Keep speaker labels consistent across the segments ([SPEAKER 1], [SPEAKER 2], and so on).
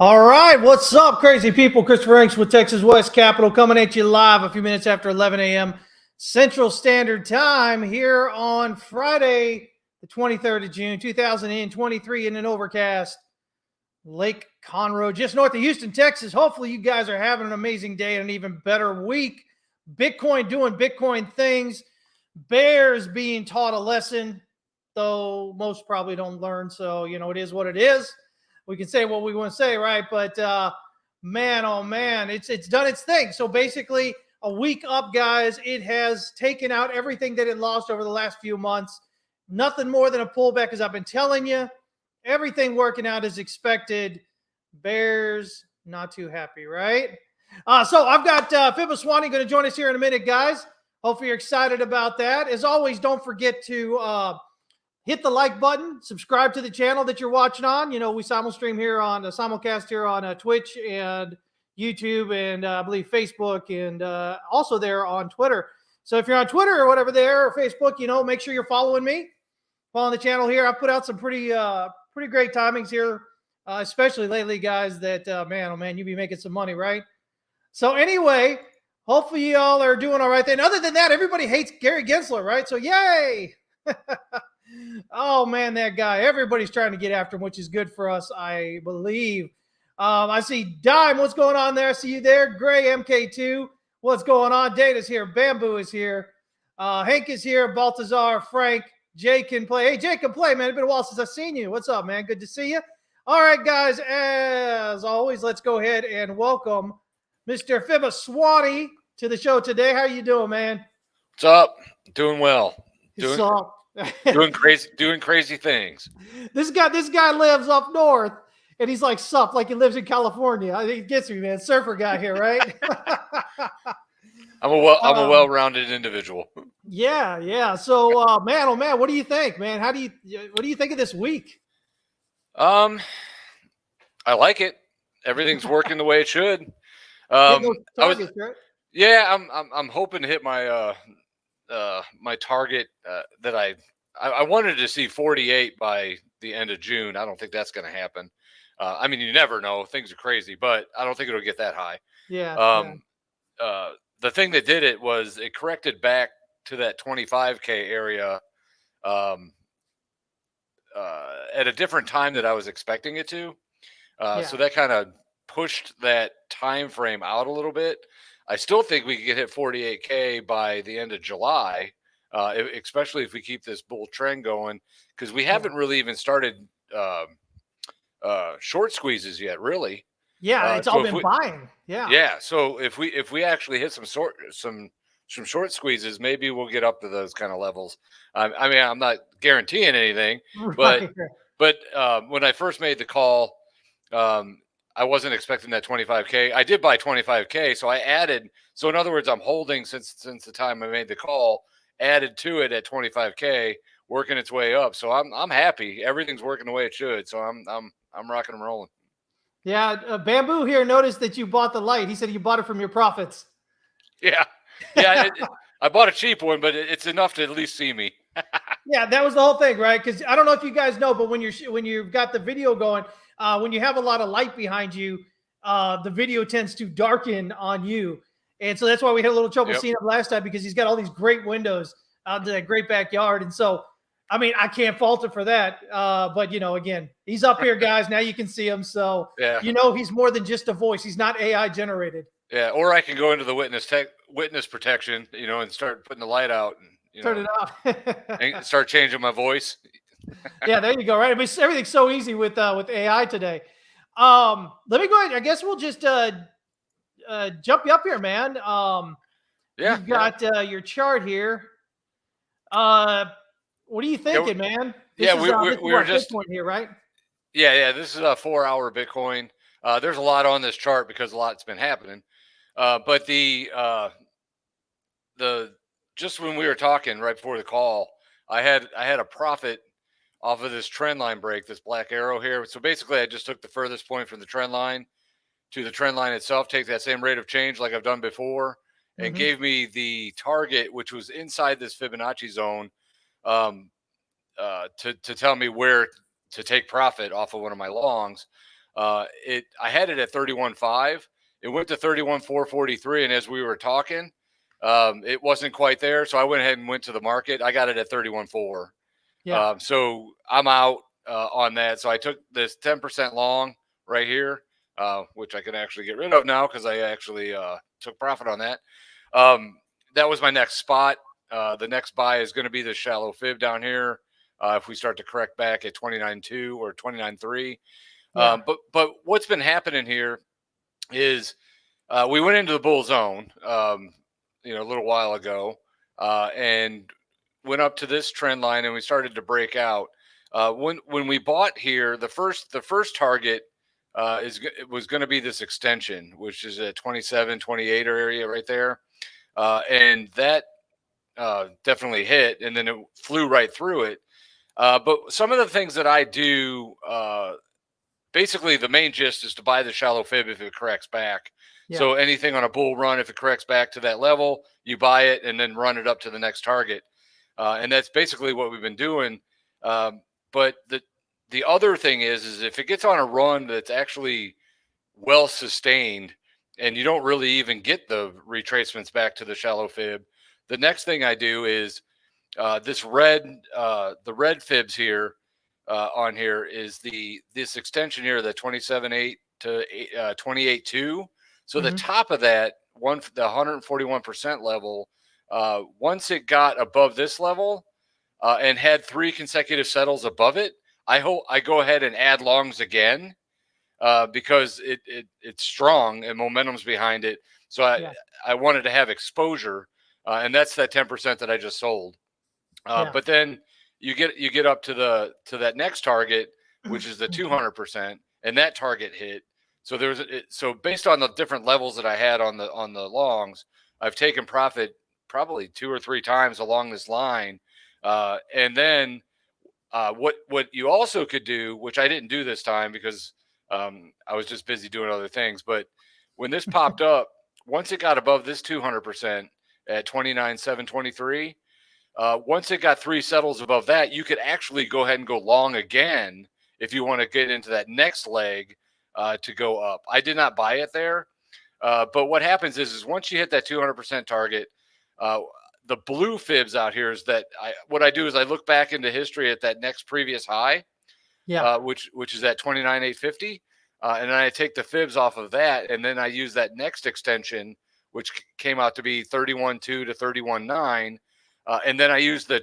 [SPEAKER 1] All right, what's up, crazy people? Christopher Inks with Texas West Capital coming at you live a few minutes after 11 a.m. Central Standard Time here on Friday, the 23rd of June, 2023 in an overcast Lake Conroe, just north of Houston, Texas. Hopefully you guys are having an amazing day and an even better week. Bitcoin doing Bitcoin things. Bears being taught a lesson, though most probably don't learn. So, it is what it is. We can say what we want to say, right? But man, oh man, it's done its thing. So basically, a week up, guys. It has taken out everything that it lost over the last few months. Nothing more than a pullback, as I've been telling you. Everything working out as expected. Bears not too happy, right? So I've got FiboSwanny going to join us here in a minute, guys. Hopefully you're excited about that. As always, don't forget to hit the like button, subscribe to the channel that you're watching on. We simulstream here on a simulcast here on Twitch and YouTube and I believe Facebook and also there on Twitter. So if you're on Twitter or whatever there or Facebook, make sure you're following me, following the channel here. I've put out some pretty great timings here, especially lately, guys, that man, oh man, you be making some money, right? So anyway, hopefully y'all are doing all right. And other than that, everybody hates Gary Gensler, right? So yay. Oh man, that guy, everybody's trying to get after him, which is good for us, I believe. I see Dime, what's going on there? I see you there. Gray MK2, what's going on? Data's here. Bamboo is here. Hank is here. Baltazar, Frank, Jay can play. Hey, Jay can play, man. It's been a while since I've seen you. What's up, man? Good to see you. All right, guys, as always, let's go ahead and welcome Mr. FiboSwanny to the show today. How you doing, man?
[SPEAKER 2] What's up? Doing well.
[SPEAKER 1] Doing
[SPEAKER 2] crazy things.
[SPEAKER 1] This guy lives up north, and he's like sup, like he lives in California. I think it gets me, man. Surfer guy here, right?
[SPEAKER 2] I'm a well-rounded individual.
[SPEAKER 1] Yeah. So, man, oh man, what do you think, man? What do you think of this week?
[SPEAKER 2] I like it. Everything's working the way it should.
[SPEAKER 1] Targets, right?
[SPEAKER 2] Yeah, I'm hoping to hit my my target that I wanted to see 48 by the end of June. I don't think that's going to happen. I mean, you never know. Things are crazy, but I don't think it'll get that high.
[SPEAKER 1] Yeah.
[SPEAKER 2] The thing that did it was it corrected back to that 25K area at a different time that I was expecting it to. So that kind of pushed that time frame out a little bit. I still think we could hit 48K by the end of July, especially if we keep this bull trend going, because we haven't really even started short squeezes yet, really.
[SPEAKER 1] Yeah, it's all been buying. Yeah.
[SPEAKER 2] Yeah. So if we actually hit some short squeezes, maybe we'll get up to those kind of levels. I mean, I'm not guaranteeing anything, but when I first made the call, I wasn't expecting that 25K. I did buy 25K, so I added. So in other words, I'm holding since the time I made the call, added to it at 25K, working its way up. So I'm happy. Everything's working the way it should. So I'm rocking and rolling.
[SPEAKER 1] Yeah, Bamboo here noticed that you bought the light. He said you bought it from your profits.
[SPEAKER 2] Yeah. I bought a cheap one, but it's enough to at least see me.
[SPEAKER 1] Yeah, that was the whole thing, right? Because I don't know if you guys know, but when you've got the video going. When you have a lot of light behind you, the video tends to darken on you. And so that's why we had a little trouble seeing him last time, because he's got all these great windows out to that great backyard. And so, I mean, I can't fault him for that. But, again, he's up here, guys. Now you can see him. So, he's more than just a voice. He's not AI generated.
[SPEAKER 2] Yeah, or I can go into the witness protection, and start putting the light out. And,
[SPEAKER 1] turn it off.
[SPEAKER 2] and start changing my voice.
[SPEAKER 1] Yeah, there you go. Right. I mean, everything's so easy with AI today. Let me go ahead. I guess we'll just jump you up here, man. You've got your chart here. What are you thinking, man?
[SPEAKER 2] We were just
[SPEAKER 1] Bitcoin here, right?
[SPEAKER 2] Yeah. This is a 4-hour Bitcoin. There's a lot on this chart because a lot's been happening. But just when we were talking right before the call, I had a profit off of this trend line break, this black arrow here. So basically I just took the furthest point from the trend line to the trend line itself, take that same rate of change like I've done before, and gave me the target, which was inside this Fibonacci zone, to tell me where to take profit off of one of my longs. I had it at 31.5. It went to 31.443, and as we were talking, it wasn't quite there, so I went ahead and went to the market. I got it at 31.4.
[SPEAKER 1] Yeah.
[SPEAKER 2] So I'm out on that. So I took this 10% long right here, which I can actually get rid of now because I actually took profit on that. That was my next spot. The next buy is going to be the shallow fib down here. If we start to correct back at 29.2 or 29.3.
[SPEAKER 1] Yeah.
[SPEAKER 2] But what's been happening here is we went into the bull zone, a little while ago, and went up to this trend line, and we started to break out. When we bought here, the first target was going to be this extension, which is at 27, 28 area right there, and that definitely hit, and then it flew right through it. But some of the things that I do, basically the main gist is to buy the shallow fib if it corrects back. Yeah. So anything on a bull run, if it corrects back to that level, you buy it and then run it up to the next target. And that's basically what we've been doing. But the other thing is if it gets on a run that's actually well sustained and you don't really even get the retracements back to the shallow fib, the next thing I do is the red fibs here on here is this extension here, the 27.8 to 28.2. So the top of that the 141% level, once it got above this level and had 3 consecutive settles above it, I go ahead and add longs again because it's strong and momentum's behind it. So I wanted to have exposure, and that's that 10% that I just sold. But then you get up to that next target, which is the 200%, and that target hit. So so based on the different levels that I had on the longs, I've taken profit probably 2 or 3 times along this line. And then what you also could do, which I didn't do this time because I was just busy doing other things, but when this popped up, once it got above this 200% at 29,723, once it got 3 settles above that, you could actually go ahead and go long again if you want to get into that next leg to go up. I did not buy it there, but what happens is once you hit that 200% target, the blue fibs out here is that what I do is I look back into history at that next previous high, which is at 29,850, and then I take the fibs off of that, and then I use that next extension, which came out to be 31.2 to 31.9. And then I use the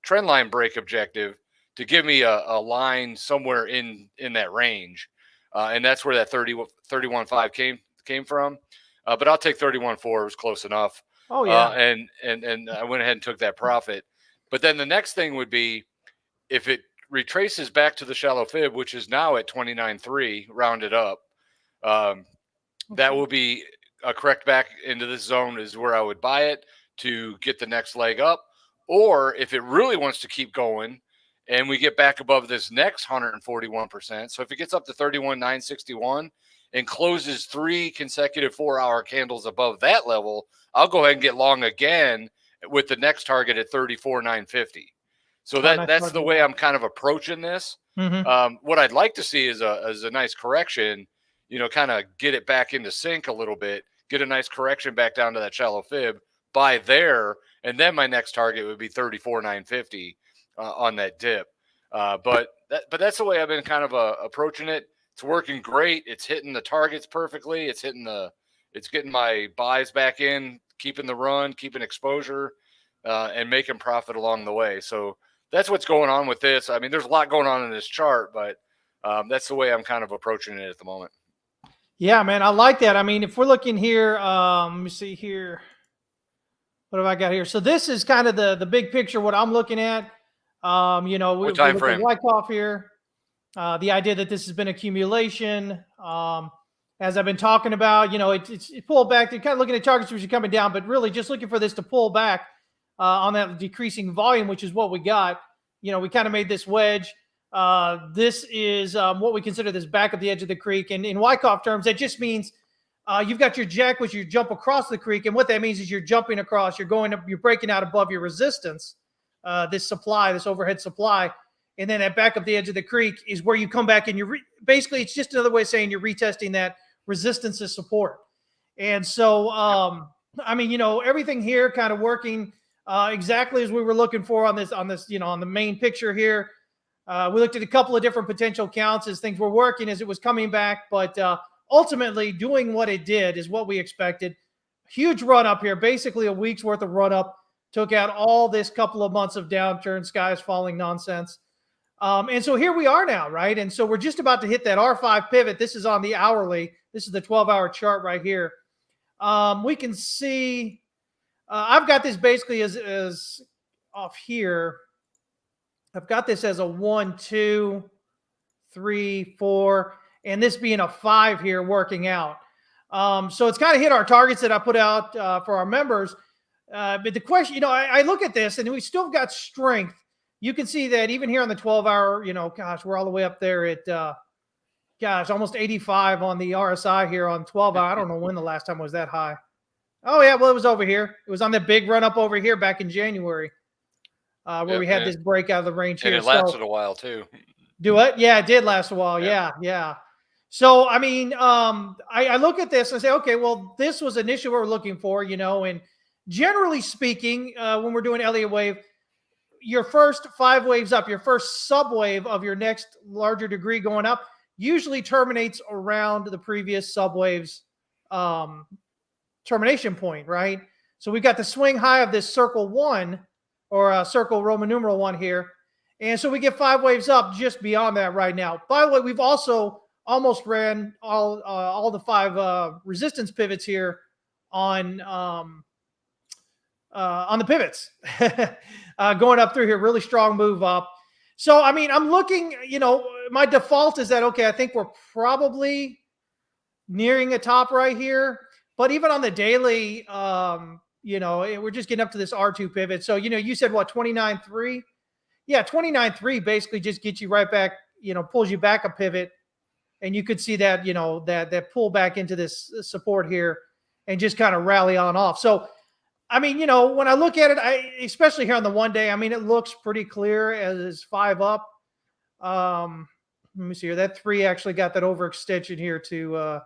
[SPEAKER 2] trend line break objective to give me a line somewhere in that range. And that's where that 31.5 came from. But I'll take 31.4. It was close enough.
[SPEAKER 1] Oh, yeah.
[SPEAKER 2] And I went ahead and took that profit. But then the next thing would be if it retraces back to the shallow fib, which is now at 29.3, rounded up, that will be a correct back into this zone is where I would buy it to get the next leg up. Or if it really wants to keep going and we get back above this next 141%, so if it gets up to 31,961 and closes 3 consecutive 4-hour candles above that level, I'll go ahead and get long again with the next target at 34,950. So that's the way I'm kind of approaching this. What I'd like to see is a nice correction, kind of get it back into sync a little bit, get a nice correction back down to that shallow fib, buy there, and then my next target would be 34,950 on that dip. But that's the way I've been kind of approaching it. It's working great. It's hitting the targets perfectly. It's getting my buys back in, keeping the run, keeping exposure, and making profit along the way. So that's what's going on with this. I mean, there's a lot going on in this chart, but that's the way I'm kind of approaching it at the moment.
[SPEAKER 1] Yeah, man, I like that. I mean, if we're looking here, let me see here. What have I got here? So this is kind of the big picture, what I'm looking at. We look at Wyckoff here. The idea that this has been accumulation. As I've been talking about, it's pulled back. They're kind of looking at targets which are coming down, but really just looking for this to pull back on that decreasing volume, which is what we got. We kind of made this wedge. This is what we consider this back of the edge of the creek. And in Wyckoff terms, that just means you've got your jack, which you jump across the creek. And what that means is you're jumping across, you're breaking out above your resistance, this overhead supply. and then at back up the edge of the creek is where you come back and basically it's just another way of saying you're retesting that resistance to support. And so, I mean, you know, everything here kind of working exactly as we were looking for on this, you know, on the main picture here. We looked at a couple of different potential counts as things were working, as it was coming back, but ultimately doing what it did is what we expected. Huge run up here, basically a week's worth of run up, took out all this couple of months of downturn, skies falling nonsense. And so here we are now, right? And so we're just about to hit that R5 pivot. This is on the hourly. This is the 12-hour chart right here. We can see, I've got this basically as off here. I've got this as a 1, 2, 3, 4, and this being a 5 here working out. So it's kind of hit our targets that I put out for our members. But the question, you know, I look at this and we still got strength. You can see that even here on the 12-hour, you know, gosh, we're all the way up there at, gosh, almost 85 on the RSI here on 12-hour. I don't know when the last time was that high. Oh, yeah, well, it was over here. It was on the big run up over here back in January where we had this break out of the range here.
[SPEAKER 2] And it lasted a while, too.
[SPEAKER 1] Do it? Yeah, it did last a while. Yeah. So, I mean, I look at this and say, okay, well, this was initially what we're looking for, you know, and generally speaking, when we're doing Elliott wave, your first 5 waves up, your first subwave of your next larger degree going up usually terminates around the previous subwave's termination point, right? So we got the swing high of this circle 1 or circle Roman numeral 1 here. And so we get 5 waves up just beyond that right now. By the way, we've also almost ran all the 5 resistance pivots here on the pivots going up through here. Really strong move up. So, I mean, I'm looking, you know, my default is that, okay, I think we're probably nearing a top right here. But even on the daily, you know, we're just getting up to this R2 pivot. So, you know, you said what, 29.3? Yeah, 29.3 basically just gets you right back, you know, pulls you back a pivot. And you could see that, you know, that pull back into this support here and just kind of rally on off. So, I mean, you know, when I look at it, especially here on the 1 day, I mean, it looks pretty clear as 5 up. Let me see here. That 3 actually got that overextension here to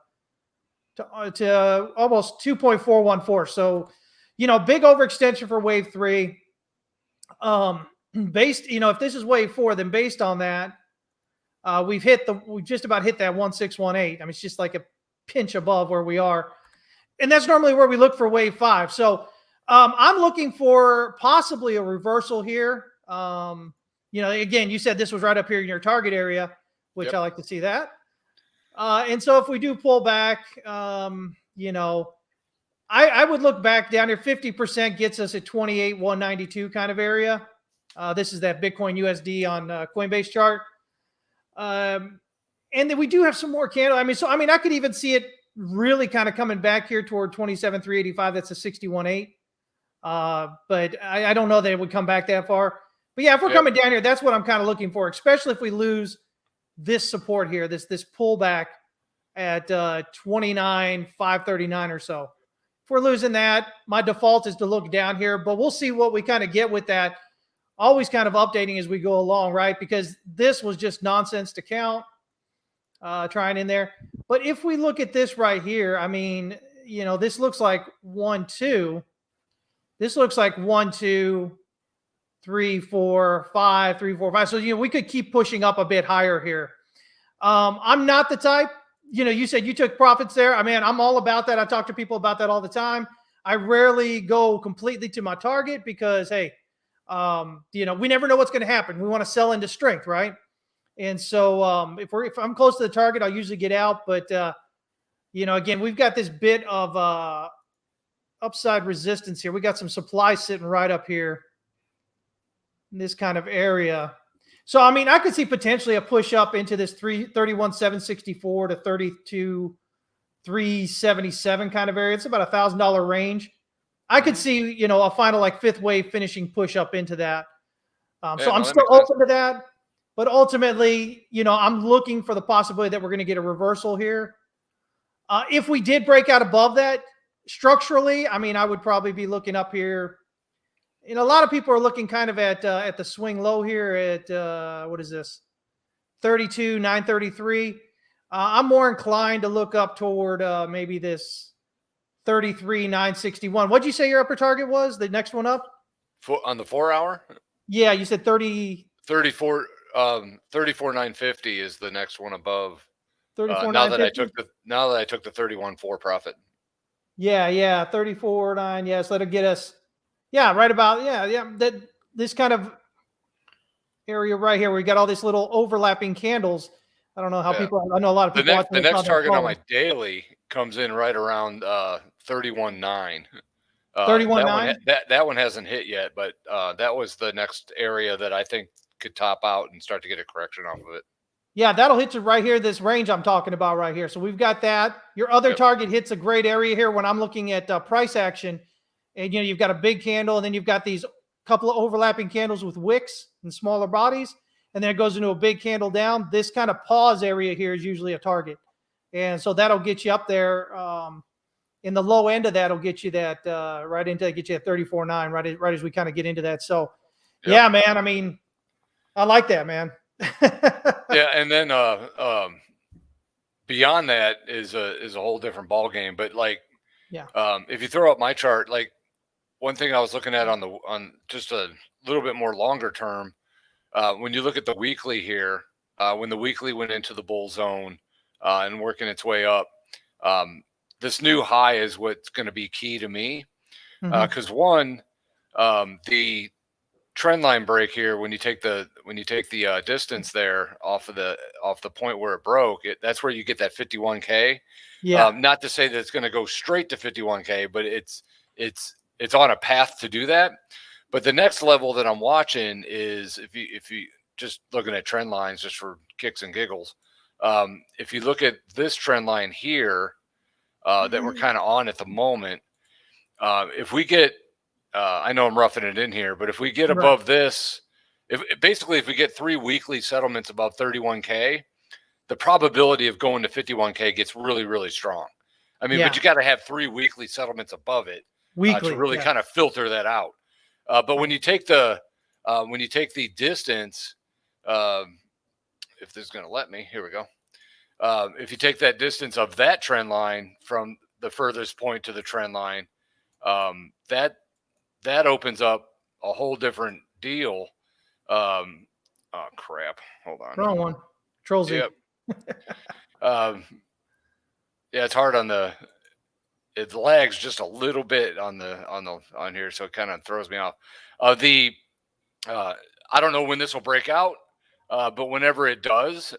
[SPEAKER 1] almost 2.414. So, you know, big overextension for wave 3. Based, you know, if this is wave 4, then based on that, we just about hit that 1618. I mean, it's just like a pinch above where we are. And that's normally where we look for wave 5. So I'm looking for possibly a reversal here. You know, again, you said this was right up here in your target area, which I like to see that. And so if we do pull back, you know, I would look back down here. 50% gets us at 28,192 kind of area. This is that Bitcoin USD on Coinbase chart. And then we do have some more candle. I mean, I could even see it really kind of coming back here toward 27,385. That's a 61.8. But I don't know that it would come back that far. But yeah, if we're coming down here, that's what I'm kind of looking for, especially if we lose this support here, this pullback at 29,539 or so. If we're losing that, my default is to look down here, but we'll see what we kind of get with that. Always kind of updating as we go along, right? Because this was just nonsense to count, trying in there. But if we look at this right here, I mean, you know, this looks like 1, 2. This looks like 1, 2, 3, 4, 5, 3, 4, 5. So, you know, we could keep pushing up a bit higher here. I'm not the type, you know, you said you took profits there. I mean, I'm all about that. I talk to people about that all the time. I rarely go completely to my target because, hey, you know, we never know what's going to happen. We want to sell into strength, right? And so if I'm close to the target, I'll usually get out. But, you know, again, we've got this bit of upside resistance here. We got some supply sitting right up here in this kind of area. So, I mean, I could see potentially a push up into this 31,764 to 32,377 kind of area. It's about $1,000 range. I could see, you know, a final like 5th wave finishing push up into that. So I'm still open to that. But ultimately, you know, I'm looking for the possibility that we're going to get a reversal here. If we did break out above that structurally, I mean, I would probably be looking up here you know, a lot of people are looking kind of at the swing low here at what is this? 32,933. I'm more inclined to look up toward maybe this 33,961. What'd you say your upper target was? The next one up?
[SPEAKER 2] On the 4 hour?
[SPEAKER 1] Yeah, you said
[SPEAKER 2] 34 34,950 is the next one above.
[SPEAKER 1] 34,950.
[SPEAKER 2] Now that I took the 31.4 profit.
[SPEAKER 1] Yeah, 34.9. Yes, let it get us. Yeah, right about that this kind of area right here. We got all these little overlapping candles. I don't know how people. I know a lot of people.
[SPEAKER 2] The next target on my daily comes in right around 31.9.
[SPEAKER 1] 31.9.
[SPEAKER 2] That one hasn't hit yet, but that was the next area that I think could top out and start to get a correction off of it.
[SPEAKER 1] Yeah, that'll hit you right here, this range I'm talking about right here. So we've got that. Your other target hits a great area here when I'm looking at price action. And, you know, you've got a big candle, and then you've got these couple of overlapping candles with wicks and smaller bodies. And then it goes into a big candle down. This kind of pause area here is usually a target. And so that'll get you up there. In the low end of that will get you that right into get you at 34.9 right as we kind of get into that. So, yeah, man. I mean, I like that, man.
[SPEAKER 2] Yeah, and then beyond that is a whole different ball game. But like, if you throw up my chart, like one thing I was looking at on just a little bit more longer term, when you look at the weekly here, when the weekly went into the bull zone and working its way up, this new high is what's going to be key to me, because the trend line break here, when you take the distance there off the point where it broke, that's where you get that 51K. Not to say that it's going to go straight to 51K, but it's on a path to do that. But the next level that I'm watching is if you just looking at trend lines just for kicks and giggles, if you look at this trend line here that we're kind of on at the moment, if we get I know I'm roughing it in here, but if we get above this, if we get 3 weekly settlements above 31K, the probability of going to 51K gets really, really strong. I mean, but you got to have 3 weekly settlements above it to really kind of filter that out. But when you take the distance, if this is going to let me, here we go. If you take that distance of that trend line from the furthest point to the trend line, that opens up a whole different deal. Oh crap! Hold on.
[SPEAKER 1] Wrong one. Control Z.
[SPEAKER 2] Yep. Yeah, it's hard on it lags just a little bit on here, so it kind of throws me off. I don't know when this will break out, but whenever it does,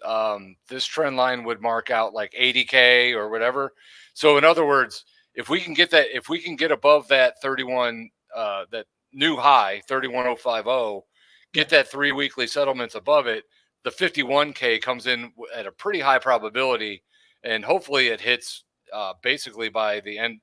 [SPEAKER 2] this trend line would mark out like 80K or whatever. So in other words, if we can get above that 31, that new high 31,050, get that 3 weekly settlements above it, the 51K comes in at a pretty high probability, and hopefully it hits basically by the end.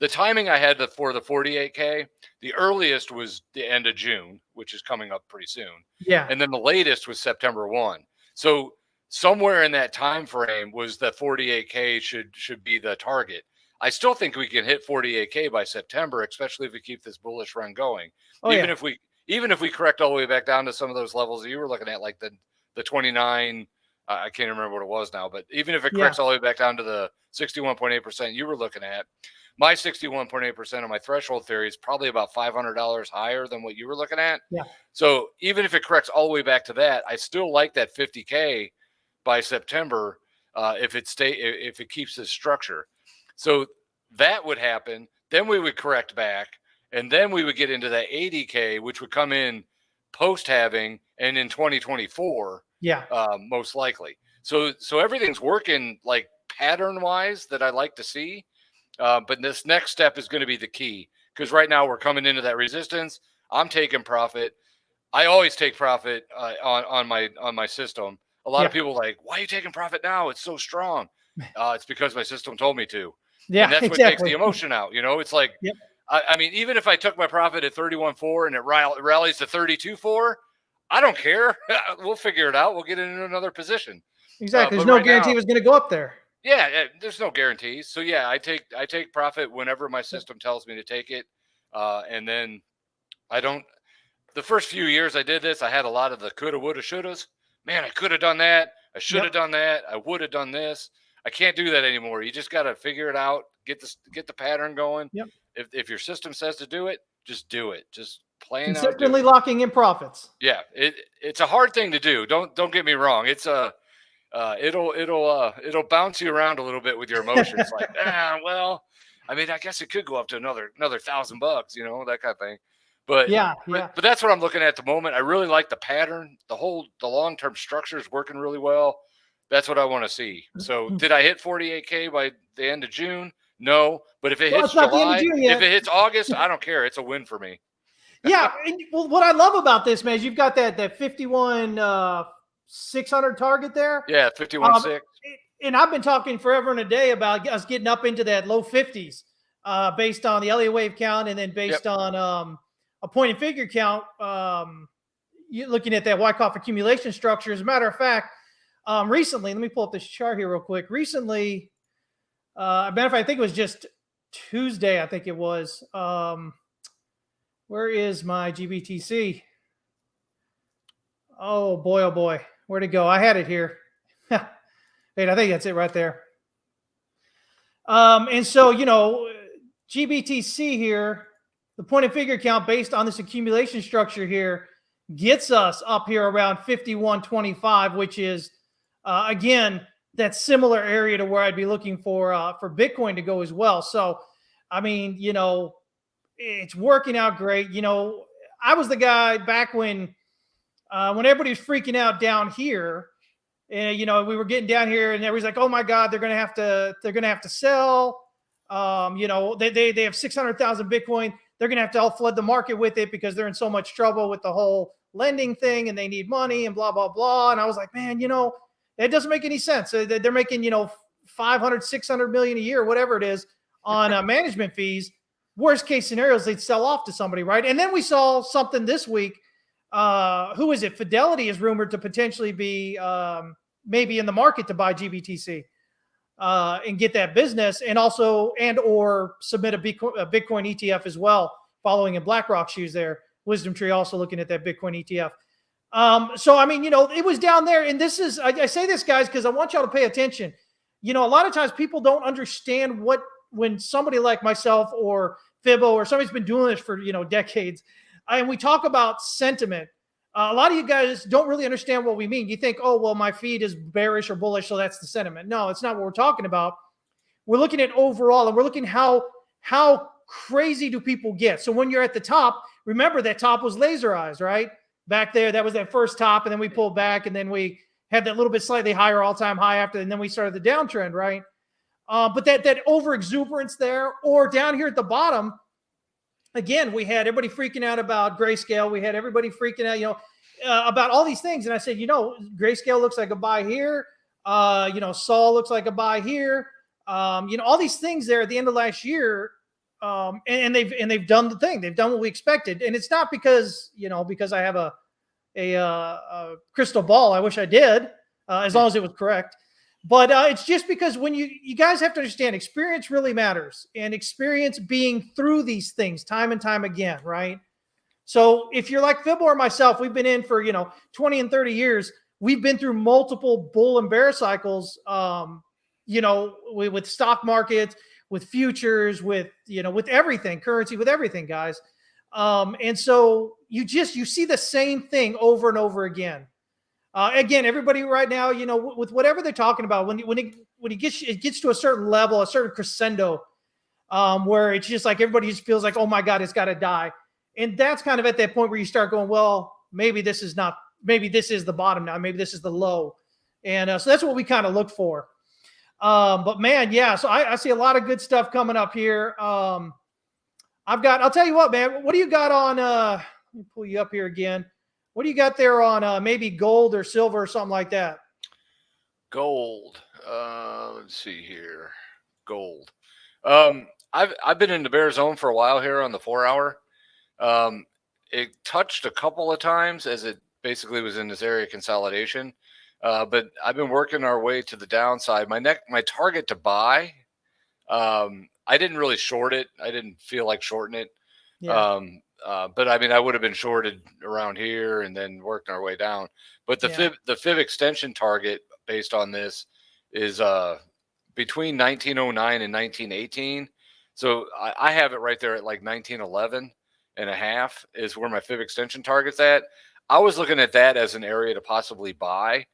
[SPEAKER 2] The timing I had for the 48K, the earliest was the end of June, which is coming up pretty soon.
[SPEAKER 1] Yeah.
[SPEAKER 2] And then the latest was September 1. So somewhere in that time frame was the 48K should be the target. I still think we can hit 48K by September, especially if we keep this bullish run going. Even if we correct all the way back down to some of those levels that you were looking at, like the 29, I can't remember what it was now, but even if it corrects all the way back down to the 61.8% you were looking at, my 61.8% of my threshold theory is probably about $500 higher than what you were looking at.
[SPEAKER 1] Yeah.
[SPEAKER 2] So even if it corrects all the way back to that, I still like that 50K by September if it keeps this structure. So that would happen. Then we would correct back, and then we would get into that 80K, which would come in post halving and in 2024. Most likely. So everything's working like pattern wise that I like to see. But this next step is going to be the key, because right now we're coming into that resistance. I'm taking profit. I always take profit on my system. A lot of people are like, why are you taking profit now? It's so strong. It's because my system told me to.
[SPEAKER 1] Yeah,
[SPEAKER 2] and that's what takes the emotion out. You know, it's like, I mean, even if I took my profit at 31.4 and it rallies to 32.4, I don't care. We'll figure it out. We'll get into another position.
[SPEAKER 1] Exactly. There's no guarantee it was going to go up there.
[SPEAKER 2] Yeah, there's no guarantees. So yeah, I take profit whenever my system tells me to take it, and then The first few years I did this, I had a lot of the coulda, woulda, shouldas. Man, I could have done that. I should have done that. I would have done this. I can't do that anymore. You just got to figure it out. Get the pattern going.
[SPEAKER 1] Yep.
[SPEAKER 2] If your system says to do it, just do it. Just plan out.
[SPEAKER 1] Consistently locking in profits.
[SPEAKER 2] Yeah, it's a hard thing to do. Don't get me wrong. It's it'll bounce you around a little bit with your emotions. Like, well, I mean, I guess it could go up to another $1,000, you know, that kind of thing. But but that's what I'm looking at the moment. I really like the pattern. The long-term structure is working really well. That's what I want to see. So did I hit 48K by the end of June? No, but if it hits July, if it hits August, I don't care. It's a win for me.
[SPEAKER 1] Yeah. And, well, what I love about this, man, is you've got that 51,600 target there.
[SPEAKER 2] Yeah, 51.6.
[SPEAKER 1] And I've been talking forever and a day about us getting up into that low 50s based on the Elliott wave count, and then based on a point and figure count. You're looking at that Wyckoff accumulation structure. As a matter of fact, recently, let me pull up this chart here real quick. Recently, matter of fact, I think it was just Tuesday. I think it was. Where is my GBTC? Oh boy, where'd it go? I had it here. Wait, I think that's it right there. And so, you know, GBTC here, the point and figure count based on this accumulation structure here gets us up here around 51.25, which is, again, that similar area to where I'd be looking for Bitcoin to go as well. So, I mean, you know, it's working out great. You know, I was the guy back when everybody was freaking out down here, and you know, we were getting down here, and everybody's like, "Oh my God, they're gonna have to sell." You know, they have 600,000 Bitcoin. They're gonna have to all flood the market with it because they're in so much trouble with the whole lending thing, and they need money and blah blah blah. And I was like, man, you know, it doesn't make any sense. They're making, you know, 500, 600 million a year, whatever it is, on management fees. Worst case scenarios, they'd sell off to somebody, right? And then we saw something this week. Who is it? Fidelity is rumored to potentially be maybe in the market to buy GBTC and get that business, and also or submit a Bitcoin ETF as well, following in BlackRock's shoes there. Wisdom Tree also looking at that Bitcoin ETF. So, I mean, you know, it was down there. And this is, I say this, guys, because I want y'all to pay attention. You know, a lot of times people don't understand when somebody like myself or Fibo or somebody's been doing this for, you know, decades, and we talk about sentiment, a lot of you guys don't really understand what we mean. You think, oh, well, my feed is bearish or bullish, so that's the sentiment. No, it's not what we're talking about. We're looking at overall, and we're looking how crazy do people get. So when you're at the top, remember that top was laserized, right? Back there, that was that first top, and then we pulled back, and then we had that little bit slightly higher all-time high after, and then we started the downtrend, right? But that over exuberance there, or down here at the bottom, again, we had everybody freaking out about Grayscale. We had everybody freaking out, you know, about all these things. And I said, you know, Grayscale looks like a buy here. You know, Sol looks like a buy here. You know, all these things there at the end of last year. And they've done the thing. They've done what we expected. And it's not because, you know, because I have a crystal ball. I wish I did, as long as it was correct. But it's just because when you guys have to understand, experience really matters, and experience being through these things time and time again, right? So if you're like Fibo or myself, we've been in for, you know, 20 and 30 years. We've been through multiple bull and bear cycles, you know, with stock markets, with futures, with, you know, with everything, currency, with everything, guys. And so you see the same thing over and over again. Again, everybody right now, you know, with whatever they're talking about, when it gets to a certain level, a certain crescendo, where it's just like everybody just feels like, oh my God, it's got to die. And that's kind of at that point where you start going, well, maybe this is the bottom now. Maybe this is the low. And so that's what we kind of look for. But man, yeah, so I see a lot of good stuff coming up here. I'll tell you what, man, what do you got on, let me pull you up here again. What do you got there on maybe gold or silver or something like that?
[SPEAKER 2] Gold. Let's see here. Gold. I've been in the bear zone for a while here on the 4 hour. It touched a couple of times as it basically was in this area consolidation. But I've been working our way to the downside. My target to buy, I didn't really short it. I didn't feel like shorting it.
[SPEAKER 1] Yeah.
[SPEAKER 2] But I mean, I would have been shorted around here and then worked our way down. But the fib extension target based on this is between 1909 and 1918. So I have it right there at like 1911 and a half is where my fib extension target's at. I was looking at that as an area to possibly buy.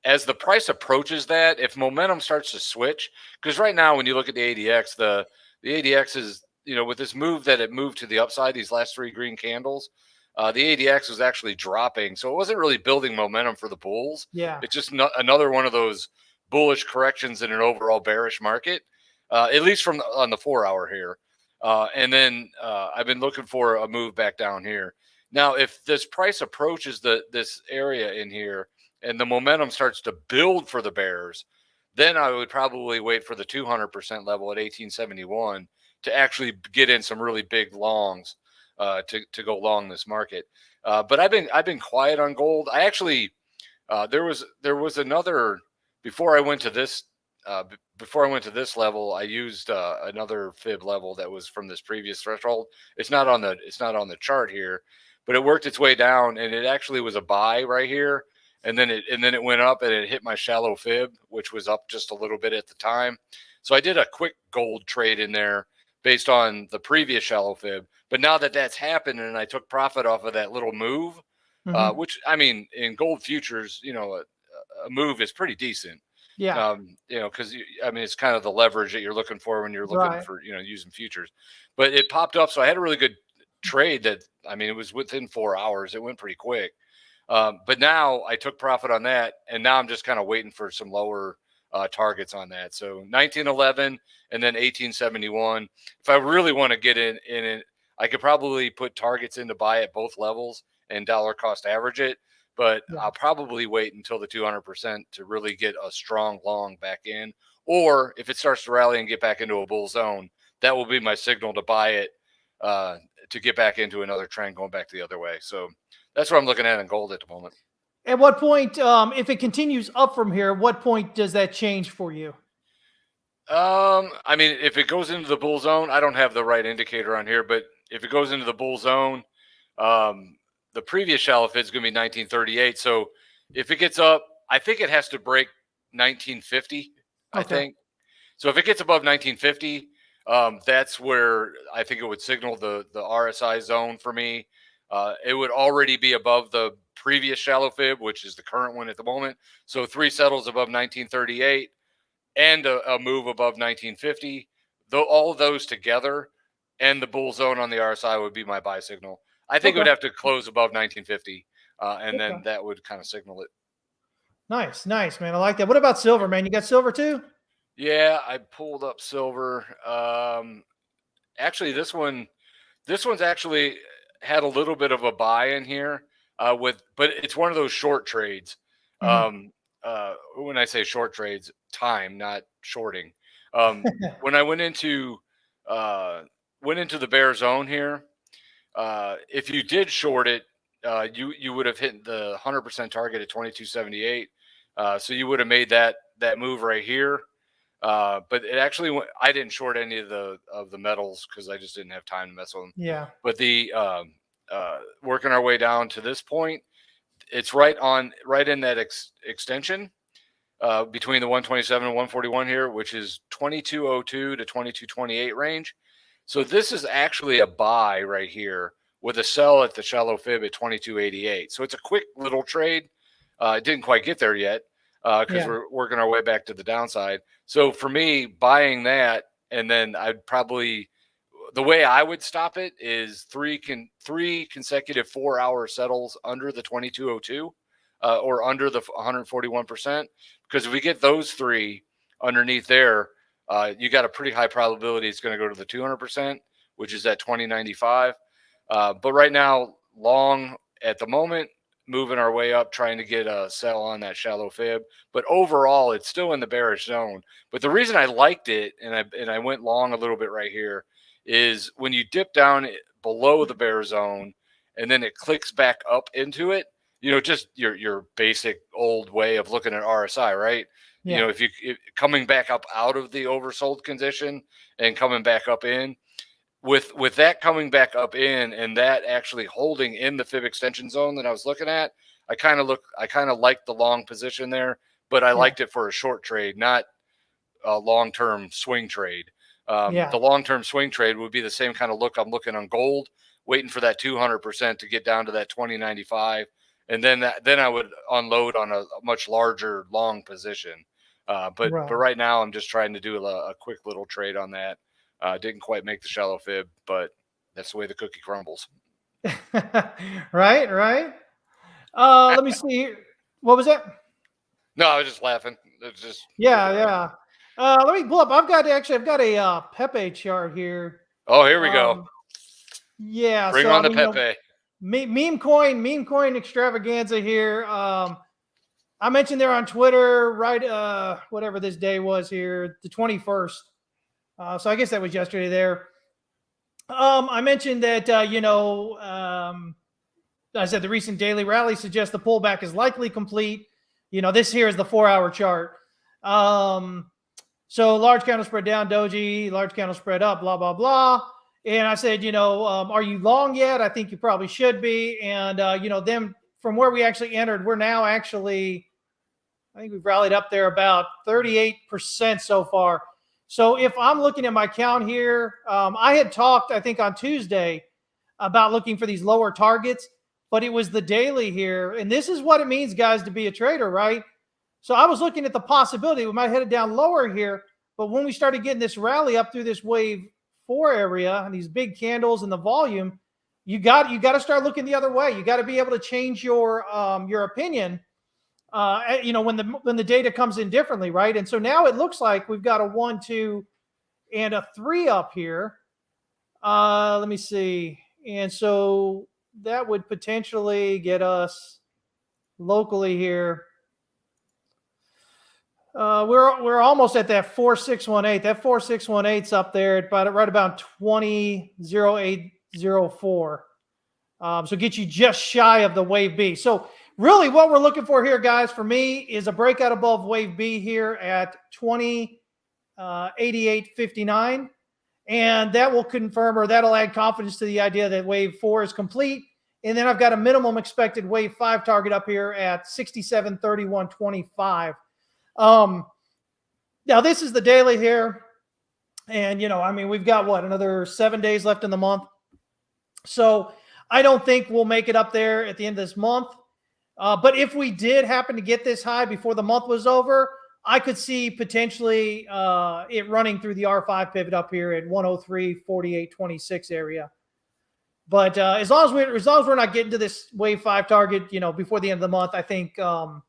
[SPEAKER 2] As the price approaches that, if momentum starts to switch, because right now when you look at the ADX, the ADX is, with this move that it moved to the upside, these last three green candles, the ADX was actually dropping. So it wasn't really building momentum for the bulls.
[SPEAKER 1] Yeah.
[SPEAKER 2] It's just another one of those bullish corrections in an overall bearish market, at least on the 4 hour here. And then I've been looking for a move back down here. Now, if this price approaches this area in here and the momentum starts to build for the bears, then I would probably wait for the 200% level at 1871 to actually get in some really big longs to go long this market. But I've been quiet on gold. I actually there was another before I went to this level. I used another fib level that was from this previous threshold. It's not on the chart here, but it worked its way down, and it actually was a buy right here. And then it went up and it hit my shallow fib, which was up just a little bit at the time. So I did a quick gold trade in there based on the previous shallow fib. But now that that's happened and I took profit off of that little move, which I mean, in gold futures, a move is pretty decent.
[SPEAKER 1] Yeah.
[SPEAKER 2] Because I mean, it's kind of the leverage that you're looking for when you're looking for, using futures. But it popped up. So I had a really good trade that, I mean, it was within 4 hours. It went pretty quick. But now I took profit on that, and now I'm just kind of waiting for some lower targets on that. So 1911 and then 1871. If I really want to get in it, I could probably put targets in to buy at both levels and dollar cost average it. But I'll probably wait until the 200% to really get a strong long back in. Or if it starts to rally and get back into a bull zone, that will be my signal to buy it to get back into another trend going back the other way. So that's what I'm looking at in gold at the moment.
[SPEAKER 1] At what point, if it continues up from here, what point does that change for you?
[SPEAKER 2] I mean, if it goes into the bull zone, I don't have the right indicator on here, but if it goes into the bull zone, the previous shallow fib is going to be 1938. So if it gets up, I think it has to break 1950. I think. So if it gets above 1950, that's where I think it would signal the RSI zone for me. It would already be above the previous shallow fib, which is the current one at the moment. So 3 settles above 1938 and a move above 1950. Though all of those together and the bull zone on the RSI would be my buy signal. I think it would have to close above 1950, and then that would kind of signal it.
[SPEAKER 1] Nice, man. I like that. What about silver, man? You got silver too?
[SPEAKER 2] Yeah, I pulled up silver. Actually, this one's actually had a little bit of a buy in here but it's one of those short trades. When I say short trades, time, not shorting. When I went into the bear zone here, if you did short it, you would have hit the 100% target at 2278. So you would have made that move right here. But it actually went, I didn't short any of the metals because I just didn't have time to mess with them.
[SPEAKER 1] Yeah.
[SPEAKER 2] But the working our way down to this point, it's right in that extension between the 127 and 141 here, which is 2202 to 2228 range. So this is actually a buy right here with a sell at the shallow fib at 2288. So it's a quick little trade. It didn't quite get there yet because we're working our way back to the downside. So for me, buying that, and then I'd probably, the way I would stop it is three consecutive 4 hour settles under the 2202 or under the 141%. Because if we get those 3 underneath there, you got a pretty high probability it's going to go to the 200%, which is at 2095. But right now, long at the moment, moving our way up, trying to get a sell on that shallow fib. But overall, it's still in the bearish zone. But the reason I liked it, and I went long a little bit right here, is when you dip down below the bear zone and then it clicks back up into it, just your basic old way of looking at RSI, right? Yeah. If coming back up out of the oversold condition and coming back up in, with that coming back up in and that actually holding in the fib extension zone that I was looking at, I kind of liked the long position there, but I liked it for a short trade, not a long-term swing trade. The long-term swing trade would be the same kind of look I'm looking on gold, waiting for that 200% to get down to that 2095. And then I would unload on a much larger long position. But right now I'm just trying to do a quick little trade on that. Didn't quite make the shallow fib, but that's the way the cookie crumbles.
[SPEAKER 1] Right. Let me see. What was that?
[SPEAKER 2] No, I was just laughing. It's just
[SPEAKER 1] yeah. Let me pull up. I've got a Pepe chart here.
[SPEAKER 2] Oh, here we go.
[SPEAKER 1] Yeah,
[SPEAKER 2] bring on the Pepe.
[SPEAKER 1] Meme coin extravaganza here. I mentioned there on Twitter, right? Whatever this day was here, the 21st. So I guess that was yesterday there. I mentioned that, I said the recent daily rally suggests the pullback is likely complete. This here is the 4-hour chart. So large candle spread down, doji, large candle spread up, blah, blah, blah. And I said, are you long yet? I think you probably should be. And, then from where we actually entered, we're now actually, I think we've rallied up there about 38% so far. So if I'm looking at my count here, I had talked, I think on Tuesday about looking for these lower targets, but it was the daily here. And this is what it means, guys, to be a trader, right? So I was looking at the possibility we might head it down lower here. But when we started getting this rally up through this wave 4 area and these big candles and the volume, you got to start looking the other way. You got to be able to change your opinion, when the data comes in differently, right? And so now it looks like we've got a 1, 2, and a 3 up here. Let me see. And so that would potentially get us locally here. We're almost at that 4618. That 4618's up there at right about 20.0804. So get you just shy of the wave B. So really what we're looking for here, guys, for me is a breakout above wave B here at 20.8859. And that will confirm, or that'll add confidence to the idea that wave 4 is complete. And then I've got a minimum expected wave 5 target up here at 67.3125. Now this is the daily here. And, we've got another 7 days left in the month. So I don't think we'll make it up there at the end of this month. But if we did happen to get this high before the month was over, I could see potentially it running through the R5 pivot up here at 103.4826 area. But as long as we're not getting to this wave 5 target, before the end of the month, I think we'll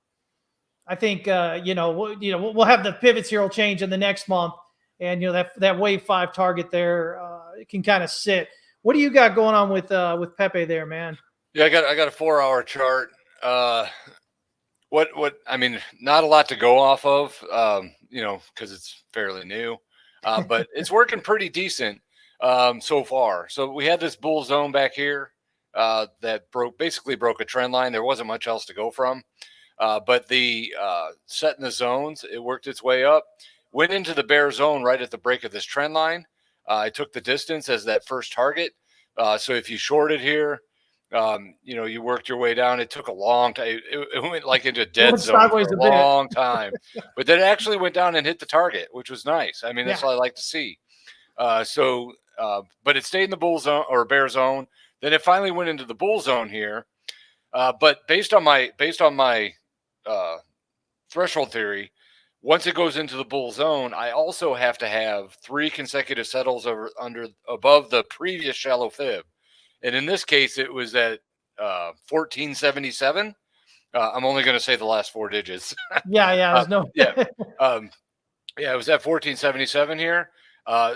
[SPEAKER 1] have the pivots here will change in the next month, and that wave 5 target there it can kind of sit. What do you got going on with Pepe there, man?
[SPEAKER 2] Yeah, I got a 4-hour chart. Not a lot to go off of, because it's fairly new, but it's working pretty decent so far. So we had this bull zone back here that basically broke a trend line. There wasn't much else to go from, but the setting the zones, it worked its way up, went into the bear zone right at the break of this trend line. I took the distance as that first target. So if you shorted here, you worked your way down. It took a long time. It went like into a dead zone for a long time, but then it actually went down and hit the target, which was nice. I mean, that's what I like to see. But it stayed in the bull zone or bear zone. Then it finally went into the bull zone here. But based on my threshold theory, once it goes into the bull zone, I also have to have 3 consecutive settles above the previous shallow fib. And in this case, it was at 1477. I'm only going to say the last 4 digits.
[SPEAKER 1] It was
[SPEAKER 2] at 1477 here.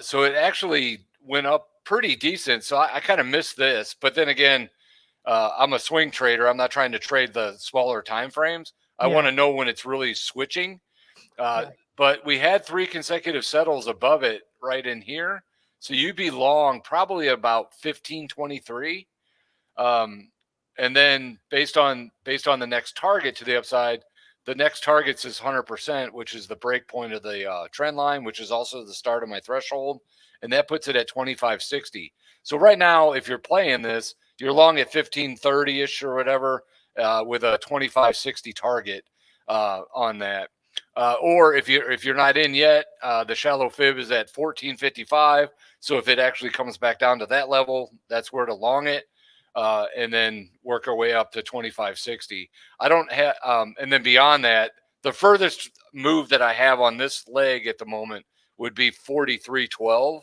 [SPEAKER 2] So it actually went up pretty decent. So I kind of missed this. But then again, I'm a swing trader. I'm not trying to trade the smaller time frames. I want to know when it's really switching. But we had 3 consecutive settles above it right in here. So you'd be long probably about 1523. And then based on the next target to the upside, the next targets is 100%, which is the break point of the trend line, which is also the start of my threshold. and that puts it at 25.60. So right now, if you're playing this, you're long at 15.30-ish or whatever, with a 25.60 target on that. Or if you're not in yet, the shallow fib is at 14.55. So if it actually comes back down to that level, that's where to long it, and then work our way up to 25.60. I don't have, and then beyond that, the furthest move that I have on this leg at the moment would be 43.12,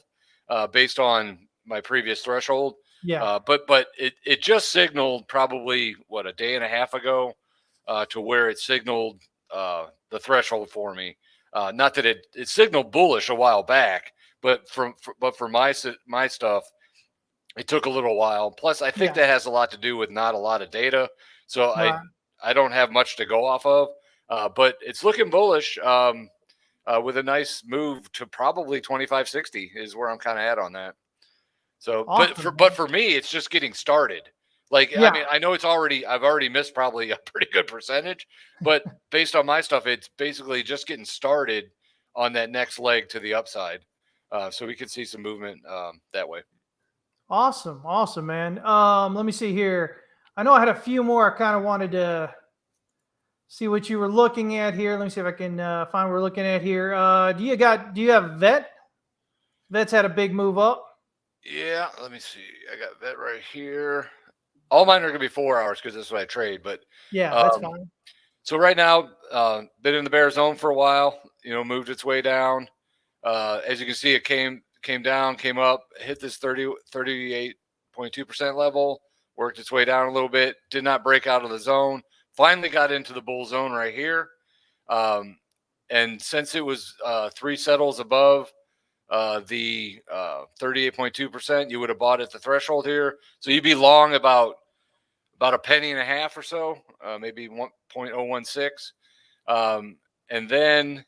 [SPEAKER 2] based on my previous threshold.
[SPEAKER 1] Yeah.
[SPEAKER 2] But it just signaled probably a day and a half ago, to where it signaled the threshold for me. Not that it signaled bullish a while back, but for my stuff, it took a little while. Plus, I think that has a lot to do with not a lot of data, so I don't have much to go off of. But it's looking bullish, with a nice move to probably 25.60 is where I'm kind of at on that. So, awesome. but for me, it's just getting started. Like, I mean, I know I've already missed probably a pretty good percentage, but based on my stuff, it's basically just getting started on that next leg to the upside. So we could see some movement that way.
[SPEAKER 1] Awesome, man. Let me see here. I know I had a few more. I kind of wanted to see what you were looking at here. Let me see if I can find what we're looking at here. Do you have VET? VET's had a big move up.
[SPEAKER 2] Yeah, let me see. I got VET right here. All mine are going to be 4 hours because this is what I trade. But
[SPEAKER 1] yeah, that's fine.
[SPEAKER 2] So right now, been in the bear zone for a while. Moved its way down. As you can see, it came down, came up, hit this 38.2% level, worked its way down a little bit, did not break out of the zone. Finally got into the bull zone right here. And since it was 3 settles above the 38.2%, you would have bought at the threshold here. So you'd be long about a penny and a half or so, maybe 1.016. And then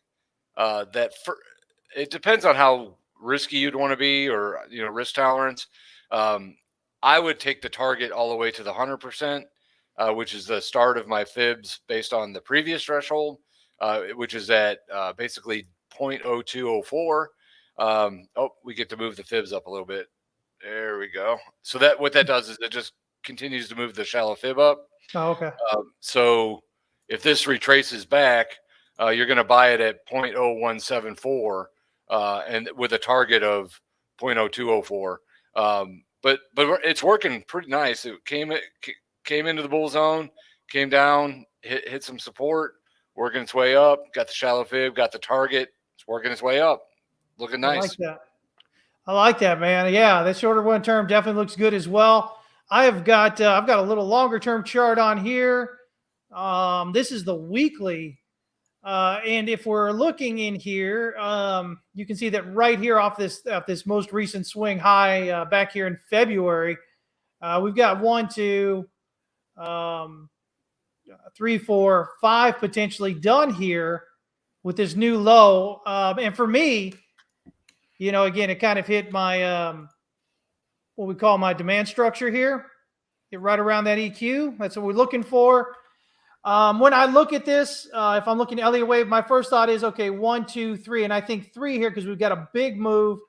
[SPEAKER 2] it depends on how risky you'd want to be, or risk tolerance. I would take the target all the way to the 100%, which is the start of my fibs based on the previous threshold, which is at basically 0.0204. We get to move the fibs up a little bit. There we go. So what that does is it just continues to move the shallow fib up.
[SPEAKER 1] Oh, okay.
[SPEAKER 2] So if this retraces back, you're going to buy it at 0.0174, and with a target of 0.0204. But it's working pretty nice. It came into the bull zone, came down, hit some support, working its way up, got the shallow fib, got the target. It's working its way up. Looking nice.
[SPEAKER 1] I like that, man. Yeah, that shorter one term definitely looks good as well. I've got a little longer term chart on here. This is the weekly. And if we're looking in here, you can see that right here off this most recent swing high back here in February, we've got 1, 2, 3, 4, 5 potentially done here with this new low. And for me, again, it kind of hit my what we call my demand structure here. Get right around that EQ. That's what we're looking for. When I look at this, if I'm looking at Elliott wave, my first thought is, okay, 1, 2, 3. And I think 3 here because we've got a big move,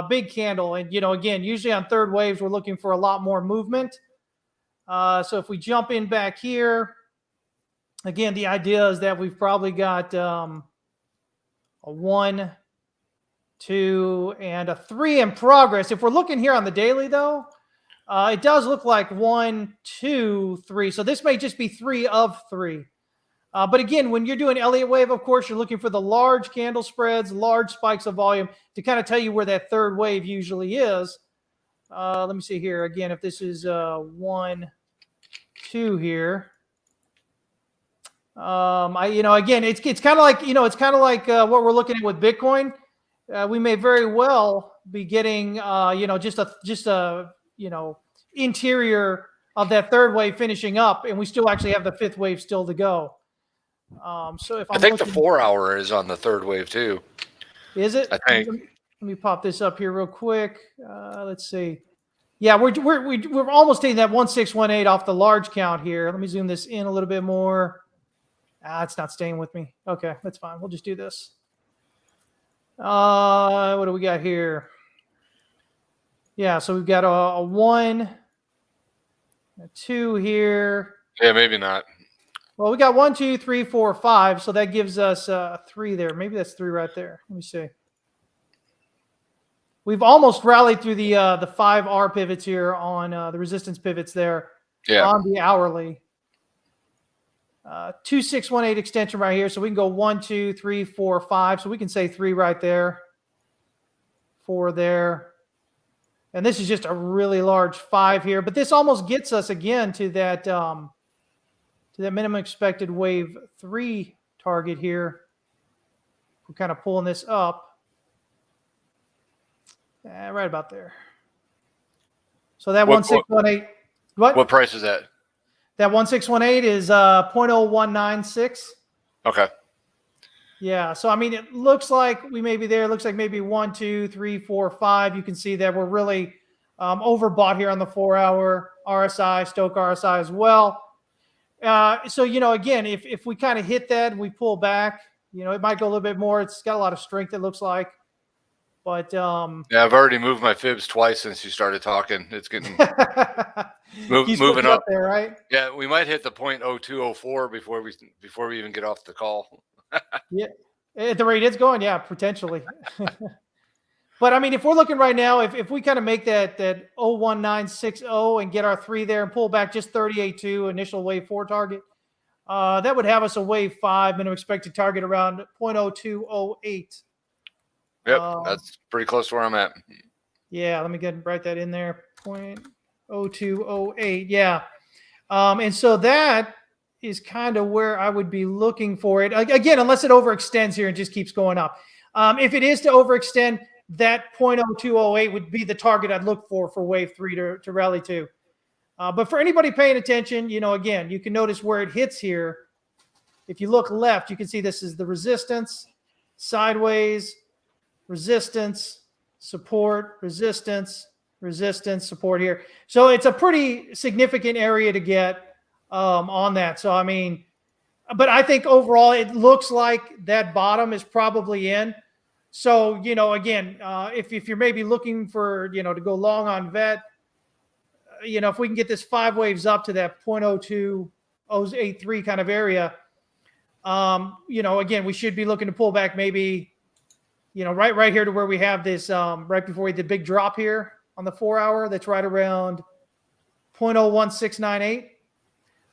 [SPEAKER 1] big candle. And, again, usually on third waves, we're looking for a lot more movement. So if we jump in back here, again, the idea is that we've probably got a 1, 2, and a 3 in progress. If we're looking here on the daily, though, it does look like 1, 2, 3. So this may just be 3 of 3. But again, when you're doing Elliott wave, of course, you're looking for the large candle spreads, large spikes of volume to kind of tell you where that third wave usually is. Let me see here. Again, if this is 1, 2 here. Again, it's kind of like, what we're looking at with Bitcoin. We may very well be getting, just a interior of that third wave finishing up, and we still actually have the fifth wave still to go. So if I
[SPEAKER 2] think the 4 hour is on the third wave too.
[SPEAKER 1] Is it?
[SPEAKER 2] I think.
[SPEAKER 1] Let me pop this up here real quick. Let's see. Yeah, we're almost taking that 1618 off the large count here. Let me zoom this in a little bit more. It's not staying with me. Okay, that's fine. We'll just do this. What do we got here? Yeah, so we've got a 1, a 2 here.
[SPEAKER 2] Yeah, maybe not.
[SPEAKER 1] Well, we got 1, 2, 3, 4, 5. So that gives us 3 there. Maybe that's 3 right there. Let me see. We've almost rallied through the 5R pivots here on the resistance pivots there on the hourly. 2618 extension right here. So we can go 1, 2, 3, 4, 5. So we can say 3 right there, 4 there. And this is just a really large 5 here. But this almost gets us again to that minimum expected wave 3 target here. We're kind of pulling this up. Right about there. So that 1618.
[SPEAKER 2] What price is that?
[SPEAKER 1] That 1618 is 0.0196.
[SPEAKER 2] Okay.
[SPEAKER 1] Yeah. So I mean, it looks like we may be there. It looks like maybe 1, 2, 3, 4, 5. You can see that we're really overbought here on the 4-hour RSI, Stochh RSI as well. So again, if we kind of hit that, we pull back. It might go a little bit more. It's got a lot of strength. It looks like. But
[SPEAKER 2] yeah, I've already moved my fibs twice since you started talking. It's getting moving up
[SPEAKER 1] there, right?
[SPEAKER 2] Yeah, we might hit the 0.0204 before we even get off the call.
[SPEAKER 1] Yeah, at the rate it's going, yeah, potentially. But I mean, if we're looking right now, if we kind of make that 01960 and get our 3 there and pull back just 38.2 initial wave 4 target, that would have us a wave 5 minimum expected target around 0.0208.
[SPEAKER 2] Yep, that's pretty close to where I'm at.
[SPEAKER 1] Yeah, let me go ahead and write that in there. 0.0208. Yeah. And so that is kind of where I would be looking for it. Again, unless it overextends here and just keeps going up. If it is to overextend, that 0.0208 would be the target I'd look for wave 3 to rally to. But for anybody paying attention, again, you can notice where it hits here. If you look left, you can see this is the resistance, sideways, resistance, support, resistance, support here. So it's a pretty significant area to get on that. So, I mean, but I think overall it looks like that bottom is probably in. So, again, if you're maybe looking for, to go long on VET, if we can get this 5 waves up to that 0.02083 kind of area, again, we should be looking to pull back maybe, right here to where we have this right before we did the big drop here on the 4-hour. That's right around 0.01698.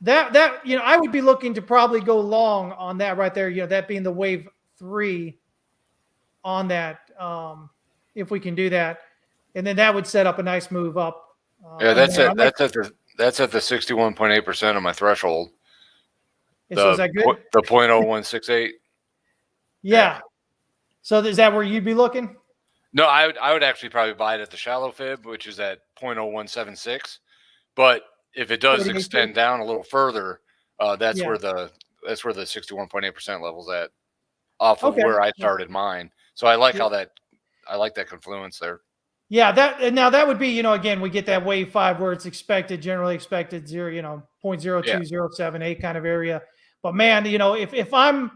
[SPEAKER 1] That I would be looking to probably go long on that right there. That being the wave 3 on that, if we can do that, and then that would set up a nice move up.
[SPEAKER 2] Yeah, that's at the 61.8% of my threshold.
[SPEAKER 1] So is that good?
[SPEAKER 2] The 0.0168.
[SPEAKER 1] Yeah. So is that where you'd be looking?
[SPEAKER 2] No, I would actually probably buy it at the shallow fib, which is at 0.0176. But if it does extend down a little further, that's where the 61.8% level's at, off of where I started mine. So I like that confluence there. Yeah,
[SPEAKER 1] that would be, again, we get that wave 5 where it's generally expected 0.02078 kind of area. But man, if I'm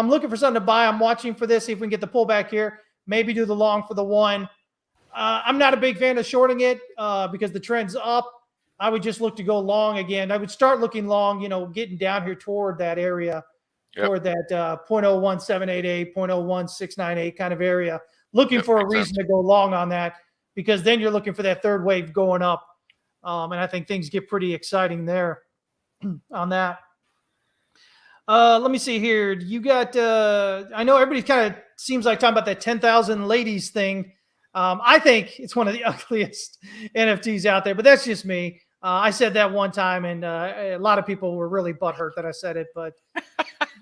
[SPEAKER 1] looking for something to buy, I'm watching for this, see if we can get the pullback here, maybe do the long for the 1. I'm not a big fan of shorting it because the trend's up. I would just look to go long again. I would start looking long, getting down here toward that area, toward that 0.01788, 0.01698 kind of area, looking for a reason to go long on that, because then you're looking for that 3rd wave going up. And I think things get pretty exciting there on that. Let me see here. You got, I know everybody kind of seems like talking about that 10,000 ladies thing. I think it's one of the ugliest NFTs out there, but that's just me. I said that one time, and a lot of people were really butthurt that I said it. But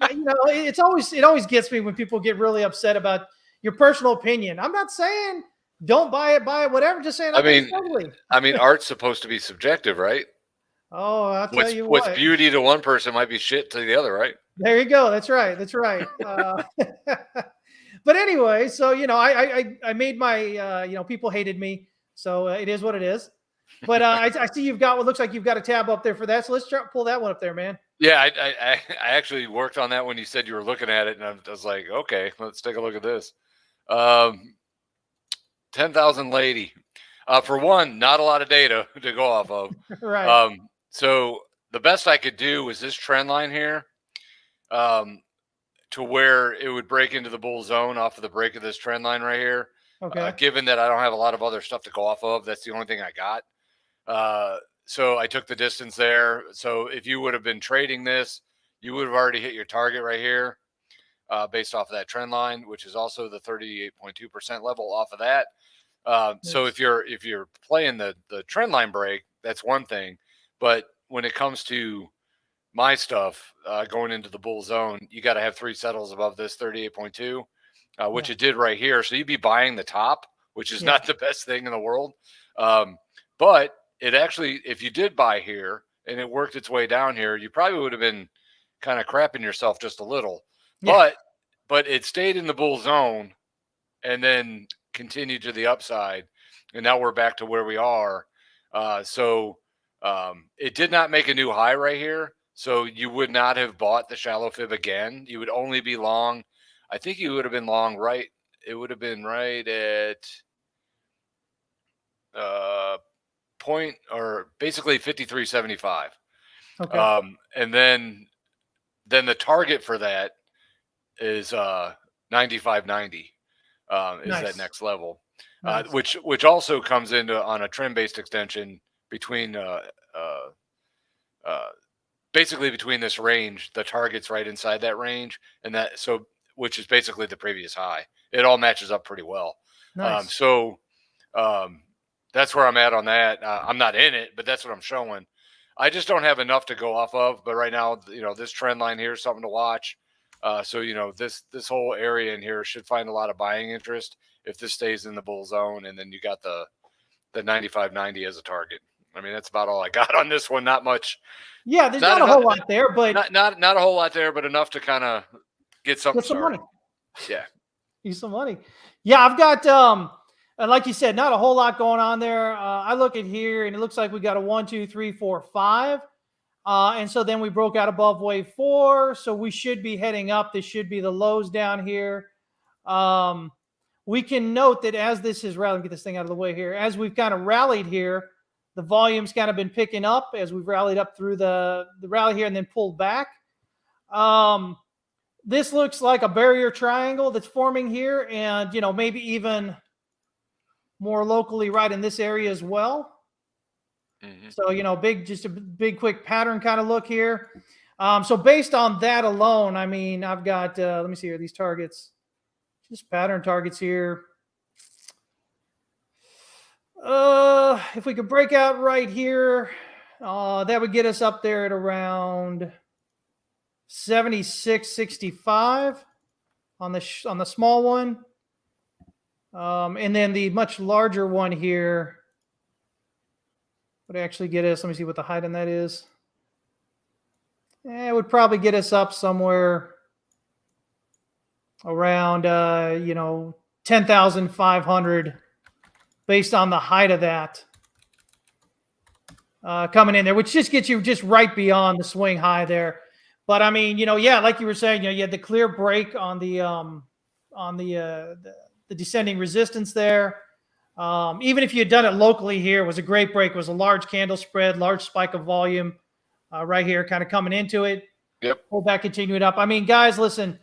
[SPEAKER 1] it always gets me when people get really upset about your personal opinion. I'm not saying don't buy it, whatever. Just saying.
[SPEAKER 2] I mean, art's supposed to be subjective, right?
[SPEAKER 1] Oh, I'll tell you what.
[SPEAKER 2] What's beauty to one person might be shit to the other, right?
[SPEAKER 1] There you go. That's right. But anyway, so I made my people hated me, so it is what it is. But I see you've got what looks like you've got a tab up there for that. So let's pull that one up there, man.
[SPEAKER 2] Yeah, I actually worked on that when you said you were looking at it, and I was like, okay, let's take a look at this. 10,000 lady. For one, not a lot of data to go off of.
[SPEAKER 1] Right.
[SPEAKER 2] So the best I could do was this trend line here, to where it would break into the bull zone off of the break of this trend line right here.
[SPEAKER 1] Okay.
[SPEAKER 2] Given that I don't have a lot of other stuff to go off of, that's the only thing I got. So I took the distance there. So if you would have been trading this, you would have already hit your target right here, based off of that trend line, which is also the 38.2% level off of that. So if you're playing the trend line break, that's one thing. But when it comes to my stuff, going into the bull zone, you got to have 3 settles above this 38.2, which it did right here. So you'd be buying the top, which is not the best thing in the world. But it actually, if you did buy here and it worked its way down here, you probably would have been kind of crapping yourself just a little. But it stayed in the bull zone and then continued to the upside, and now we're back to where we are. So it did not make a new high right here. So you would not have bought the shallow fib again. You would only be long. I think you would have been long right. It would have been right at point, or basically 53.75.
[SPEAKER 1] Okay.
[SPEAKER 2] And then the target for that is 95.90. Is that next level, which also comes into on a trend based extension between basically between this range. The target's right inside that range, and that, so, which is basically the previous high. It all matches up pretty well. So that's where I'm at on that. I'm not in it, but that's what I'm showing. I just don't have enough to go off of. But right now, this trend line here is something to watch. So this whole area in here should find a lot of buying interest if this stays in the bull zone, and then you got the 95.90 as a target. I mean, that's about all I got on this one. Not much.
[SPEAKER 1] Yeah, there's not a whole lot there, but
[SPEAKER 2] not a whole lot there, but enough to kind of get something started.
[SPEAKER 1] Money.
[SPEAKER 2] Yeah,
[SPEAKER 1] use some money. Yeah, I've got like you said, not a whole lot going on there. I look at here, and it looks like we got a 1, 2, 3, 4, 5. And so then we broke out above wave 4. So we should be heading up. This should be the lows down here. We can note that as this is rallying, get this thing out of the way here, as we've kind of rallied here, the volume's kind of been picking up as we've rallied up through the rally here and then pulled back. This looks like a barrier triangle that's forming here, and maybe even more locally right in this area as well. So, just a big, quick pattern kind of look here. So based on that alone, I mean, I've got, let me see here, these targets, just pattern targets here. If we could break out right here, that would get us up there at around 76.65 on the small one. And then the much larger one here would actually get us, let me see what the height on that is. It would probably get us up somewhere around, 10,500 based on the height of that coming in there, which just gets you just right beyond the swing high there. But I mean, like you were saying, you had the clear break on the descending resistance there. Even if you had done it locally here, it was a great break. It was a large candle spread, large spike of volume right here, kind of coming into it.
[SPEAKER 2] Yep.
[SPEAKER 1] Pull back, continue it up. I mean, guys, listen,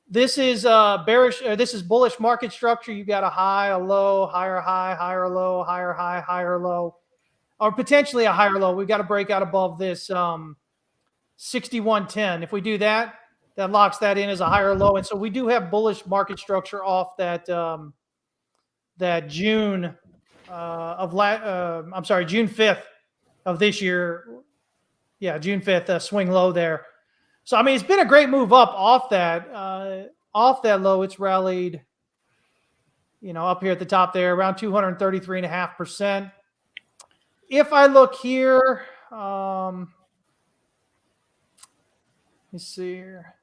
[SPEAKER 1] this is bearish. This is bullish market structure. You got a high, a low, higher high, higher low, higher high, higher low, or potentially a higher low. We've got to break out above this 61.10. If we do that, that locks that in as a higher low. And so we do have bullish market structure off that that June June 5th of this year. Yeah, June 5th swing low there. So I mean, it's been a great move up off that low. It's rallied, up here at the top there, around 233.5%. If I look here, let me see here.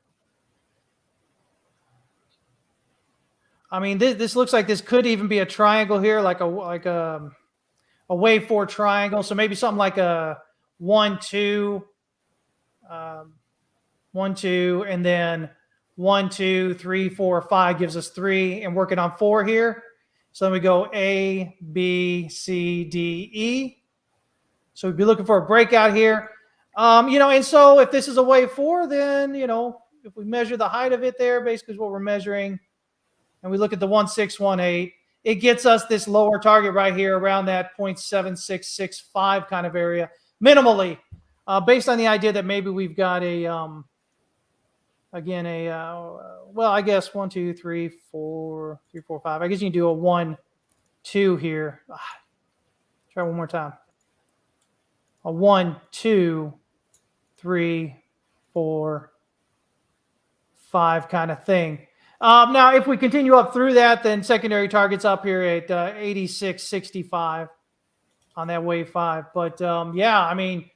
[SPEAKER 1] I mean, this looks like this could even be a triangle here, like a wave 4 triangle. So maybe something like a 1, 2, 1, 2, and then 1, 2, 3, 4, 5 gives us 3, and working on 4 here. So then we go A, B, C, D, E. So we'd be looking for a breakout here. And so if this is a wave 4, then, if we measure the height of it there, basically is what we're measuring, and we look at the 1618, it gets us this lower target right here around that 0.7665 kind of area, minimally, based on the idea that maybe we've got I guess 1, 2, 3, 4, 3, 4, 5. I guess you can do a 1, 2 here. Try one more time. A 1, 2, 3, 4, 5 kind of thing. Now, if we continue up through that, then secondary targets up here at 86.65 on that wave 5. But yeah, I mean,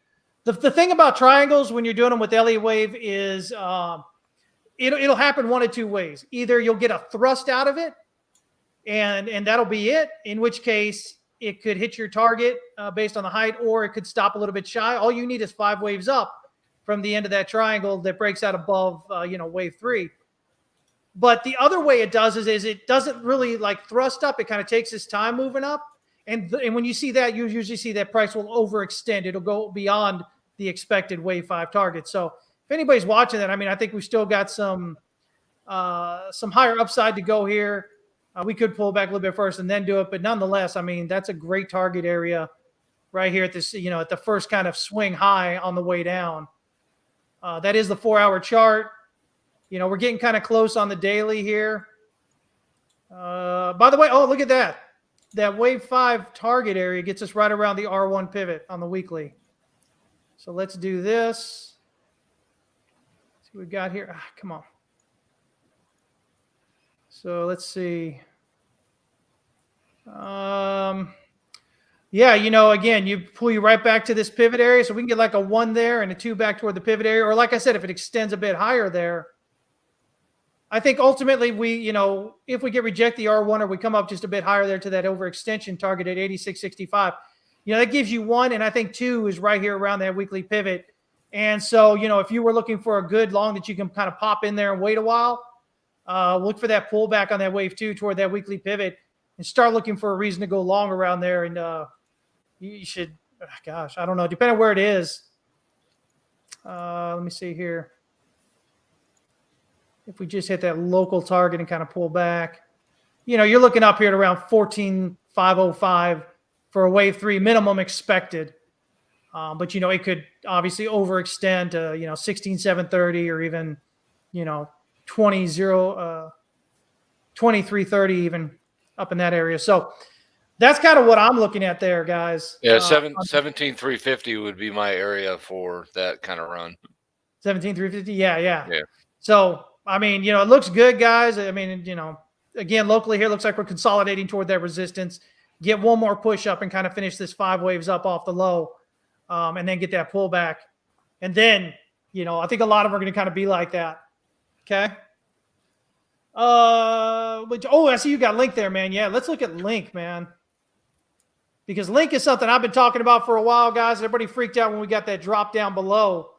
[SPEAKER 1] the thing about triangles when you're doing them with Elliott wave is it'll happen one of two ways. Either you'll get a thrust out of it, and that'll be it, in which case it could hit your target based on the height, or it could stop a little bit shy. All you need is 5 waves up from the end of that triangle that breaks out above, wave 3. But the other way it does is it doesn't really like thrust up. It kind of takes its time moving up. And when you see that, you usually see that price will overextend. It'll go beyond the expected wave 5 target. So if anybody's watching that, I mean, I think we've still got some higher upside to go here. We could pull back a little bit first and then do it. But nonetheless, I mean, that's a great target area right here at this, at the first kind of swing high on the way down. That is the 4-hour chart. We're getting kind of close on the daily here. By the way, oh, look at that. That wave 5 target area gets us right around the R1 pivot on the weekly. So let's do this. Let's see what we got here. Come on. So let's see. Yeah, again, you pull you right back to this pivot area. So we can get like a 1 there and a 2 back toward the pivot area. Or like I said, if it extends a bit higher there, I think ultimately if we get reject the R1 or we come up just a bit higher there to that overextension target at 86.65, that gives you 1. And I think 2 is right here around that weekly pivot. And so, if you were looking for a good long that you can kind of pop in there and wait a while, look for that pullback on that wave 2 toward that weekly pivot and start looking for a reason to go long around there. And you should, I don't know, depending on where it is. Let me see here. If we just hit that local target and kind of pull back, you're looking up here at around 14,505 for a wave 3 minimum expected. But, it could obviously overextend to, 16,730 or even, 2330 even up in that area. So that's kind of what I'm looking at there, guys.
[SPEAKER 2] Yeah, 17,350 would be my area for that kind of run.
[SPEAKER 1] 17,350. Yeah. So, I mean, it looks good, guys. I mean, again, locally here, looks like we're consolidating toward that resistance. Get one more push up and kind of finish this 5 waves up off the low, and then get that pullback. And then, I think a lot of them are going to kind of be like that. Okay. I see you got Link there, man. Yeah, let's look at Link, man. Because Link is something I've been talking about for a while, guys. Everybody freaked out when we got that drop down below.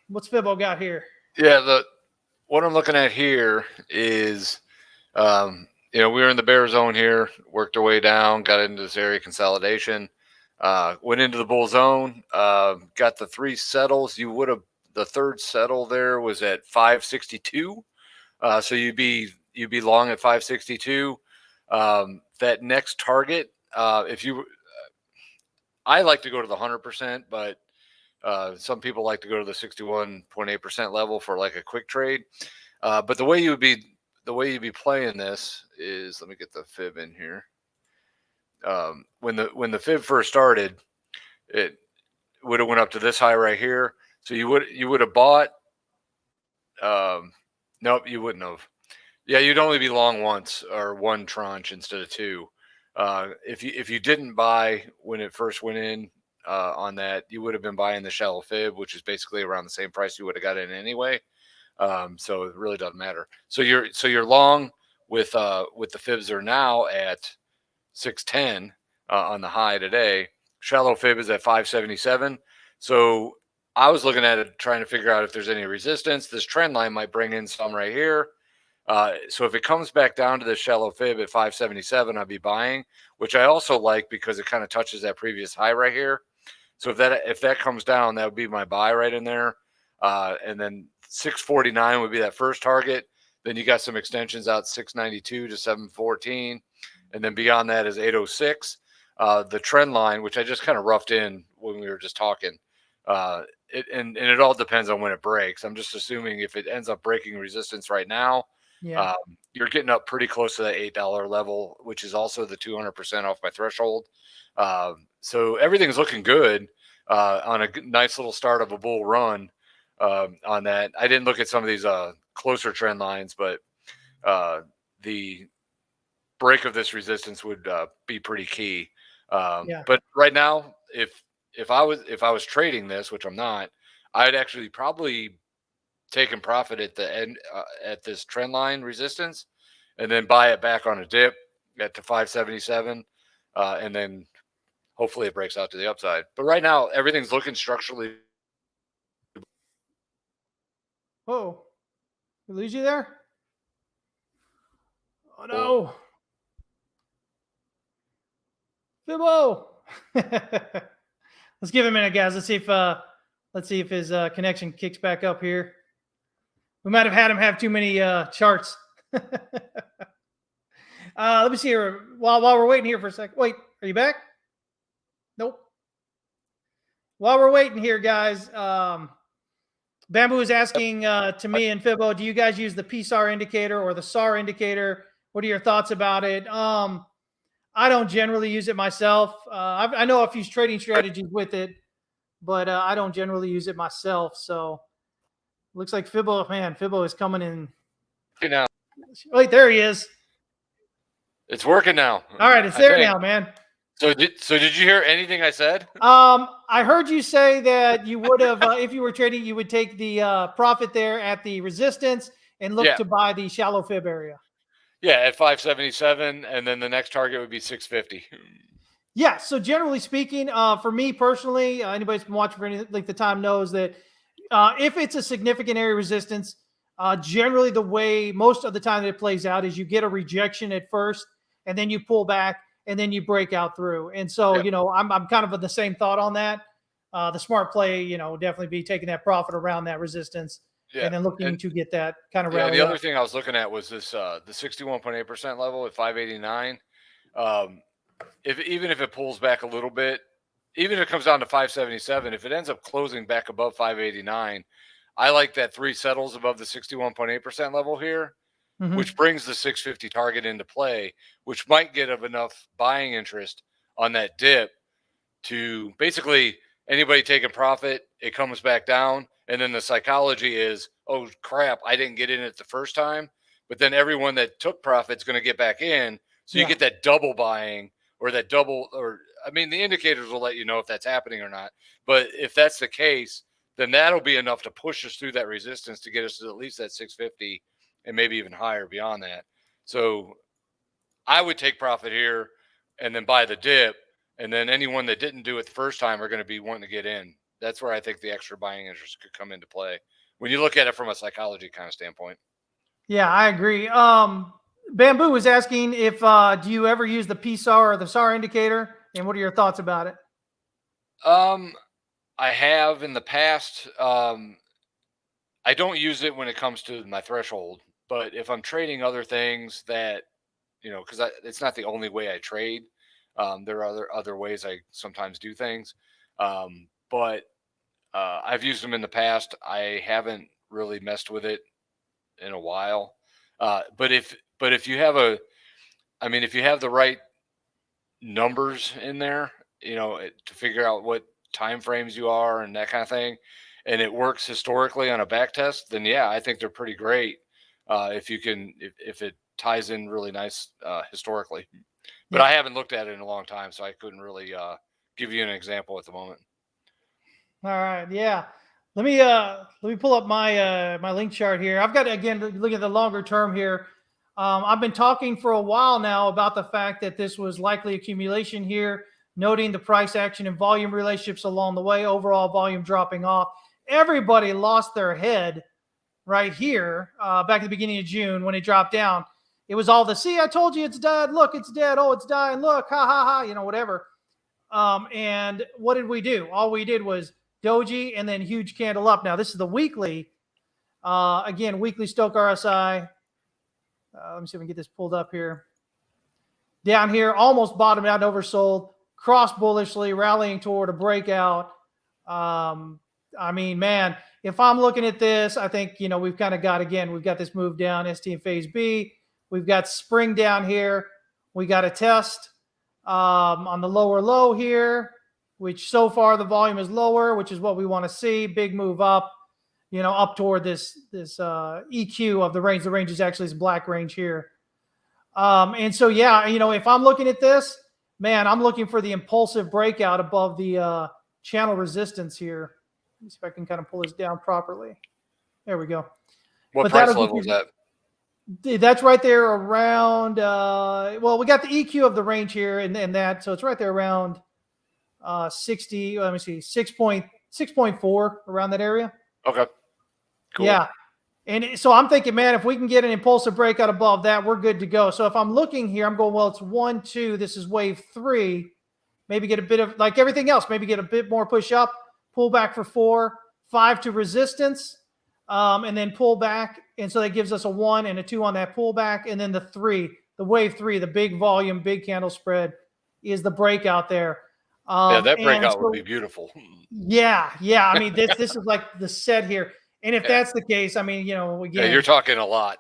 [SPEAKER 1] What's Fibo got here?
[SPEAKER 2] Yeah, what I'm looking at here is, we were in the bear zone here, worked our way down, got into this area consolidation, went into the bull zone, got the 3 settles. The third settle there was at 562. So you'd be long at 562. That next target, I like to go to the 100%, but some people like to go to the 61.8% level for like a quick trade. But the way you'd be playing this is, let me get the fib in here. When the fib first started, it would have went up to this high right here. So you would have bought. Nope, you wouldn't have. Yeah, you'd only be long once or 1 tranche instead of 2. If you didn't buy when it first went in on that, you would have been buying the shallow fib, which is basically around the same price you would have got in anyway. So it really doesn't matter. So you're long with the fibs are now at 610 on the high today. Shallow fib is at 577. So I was looking at it, trying to figure out if there's any resistance. This trend line might bring in some right here. So if it comes back down to the shallow fib at 577, I'd be buying, which I also like because it kind of touches that previous high right here. So if that comes down, that would be my buy right in there. And then 649 would be that first target. Then you got some extensions out 692 to 714. And then beyond that is 806. The trend line, which I just kind of roughed in when we were just talking. And it all depends on when it breaks. I'm just assuming if it ends up breaking resistance right now, you're getting up pretty close to that $8 level, which is also the 200% off my threshold. So everything's looking good on a nice little start of a bull run on that. I didn't look at some of these closer trend lines, but the break of this resistance would be pretty key. But right now, if I was trading this, which I'm not, I'd actually probably taken profit at the end at this trend line resistance, and then buy it back on a dip at the 577, and then hopefully it breaks out to the upside. But right now, everything's looking structurally.
[SPEAKER 1] Oh, we lose you there? Oh no, Fibo. Let's give him a minute, guys. Let's see if his connection kicks back up here. We might have had him have too many charts. Let me see here. While we're waiting here for a second. Wait, are you back? Nope. While we're waiting here, guys, Bamboo is asking to me and Fibo, do you guys use the PSAR indicator or the SAR indicator? What are your thoughts about it? I don't generally use it myself. I know a few trading strategies with it, but I don't generally use it myself. So looks like Fibo is coming in.
[SPEAKER 2] Now.
[SPEAKER 1] Wait, there he is.
[SPEAKER 2] It's working now.
[SPEAKER 1] All right, it's there now, man.
[SPEAKER 2] So did you hear anything I said?
[SPEAKER 1] I heard you say that you would have, if you were trading, you would take the profit there at the resistance and look to buy the shallow fib area.
[SPEAKER 2] Yeah, at 577, and then the next target would be 650.
[SPEAKER 1] Yeah, so generally speaking, for me personally, anybody who's been watching for any length of time knows that if it's a significant area resistance, generally the way most of the time that it plays out is you get a rejection at first, and then you pull back, and then you break out through. And so, I'm kind of of the same thought on that. The smart play, definitely be taking that profit around that resistance. And then looking to get that kind of rally.
[SPEAKER 2] The other thing I was looking at was this the 61.8% level at 589. Even if it pulls back a little bit, even if it comes down to 577, if it ends up closing back above 589, I like that 3 settles above the 61.8% level here, which brings the 650 target into play, which might get enough buying interest on that dip to basically anybody taking profit, it comes back down. And then the psychology is, oh, crap, I didn't get in it the first time. But then everyone that took profit is going to get back in. So you get that double buying or that double the indicators will let you know if that's happening or not. But if that's the case, then that'll be enough to push us through that resistance to get us to at least that 650 and maybe even higher beyond that. So I would take profit here and then buy the dip. And then anyone that didn't do it the first time are going to be wanting to get in. That's where I think the extra buying interest could come into play when you look at it from a psychology kind of standpoint.
[SPEAKER 1] Yeah, I agree. Bamboo was asking if do you ever use the PSAR or the SAR indicator, and what are your thoughts about it?
[SPEAKER 2] I have in the past. I don't use it when it comes to my threshold, but if I'm trading other things that, because it's not the only way I trade. There are other ways I sometimes do things. But I've used them in the past. I haven't really messed with it in a while. But if you have if you have the right numbers in there, to figure out what time frames you are and that kind of thing, and it works historically on a back test, then yeah, I think they're pretty great. If it ties in really nice historically. But I haven't looked at it in a long time, so I couldn't really give you an example at the moment.
[SPEAKER 1] All right, yeah. Let me pull up my my link chart here. I've got, again, look at the longer term here. I've been talking for a while now about the fact that this was likely accumulation here, noting the price action and volume relationships along the way, overall volume dropping off. Everybody lost their head right here back at the beginning of June when it dropped down. It was all the, see, I told you it's dead. Look, it's dead. Oh, it's dying. Look, ha, ha, ha, whatever. And what did we do? All we did was doji and then huge candle up. Now, this is the weekly. Again, weekly Stochk RSI. Let me see if we can get this pulled up here. Down here, almost bottomed out and oversold. Cross bullishly, rallying toward a breakout. I mean, man, if I'm looking at this, I think, we've kind of got, again, we've got this move down, ST and phase B. We've got spring down here. We got a test on the lower low here, which so far the volume is lower, which is what we want to see. Big move up, up toward this EQ of the range. The range is actually this black range here. And so, yeah, if I'm looking at this, man, I'm looking for the impulsive breakout above the channel resistance here. Let me see if I can kind of pull this down properly. There we go.
[SPEAKER 2] What price level is that?
[SPEAKER 1] That's right there around, well, we got the EQ of the range here and that. So it's right there around 60, let me see, 6.4 around that area.
[SPEAKER 2] Okay. Cool.
[SPEAKER 1] Yeah. And so I'm thinking, man, if we can get an impulsive breakout above that, we're good to go. So if I'm looking here, I'm going, well, it's 1, 2, this is wave 3. Maybe get a bit of, like everything else, maybe get a bit more push up, pull back for 4, 5 to resistance, and then pull back. And so that gives us a 1 and a 2 on that pullback. And then the 3, the wave 3, the big volume, big candle spread is the breakout there.
[SPEAKER 2] Yeah, that breakout would be beautiful.
[SPEAKER 1] Yeah. I mean, this is like the set here. And if that's the case, I mean, again,
[SPEAKER 2] yeah, you're talking a lot.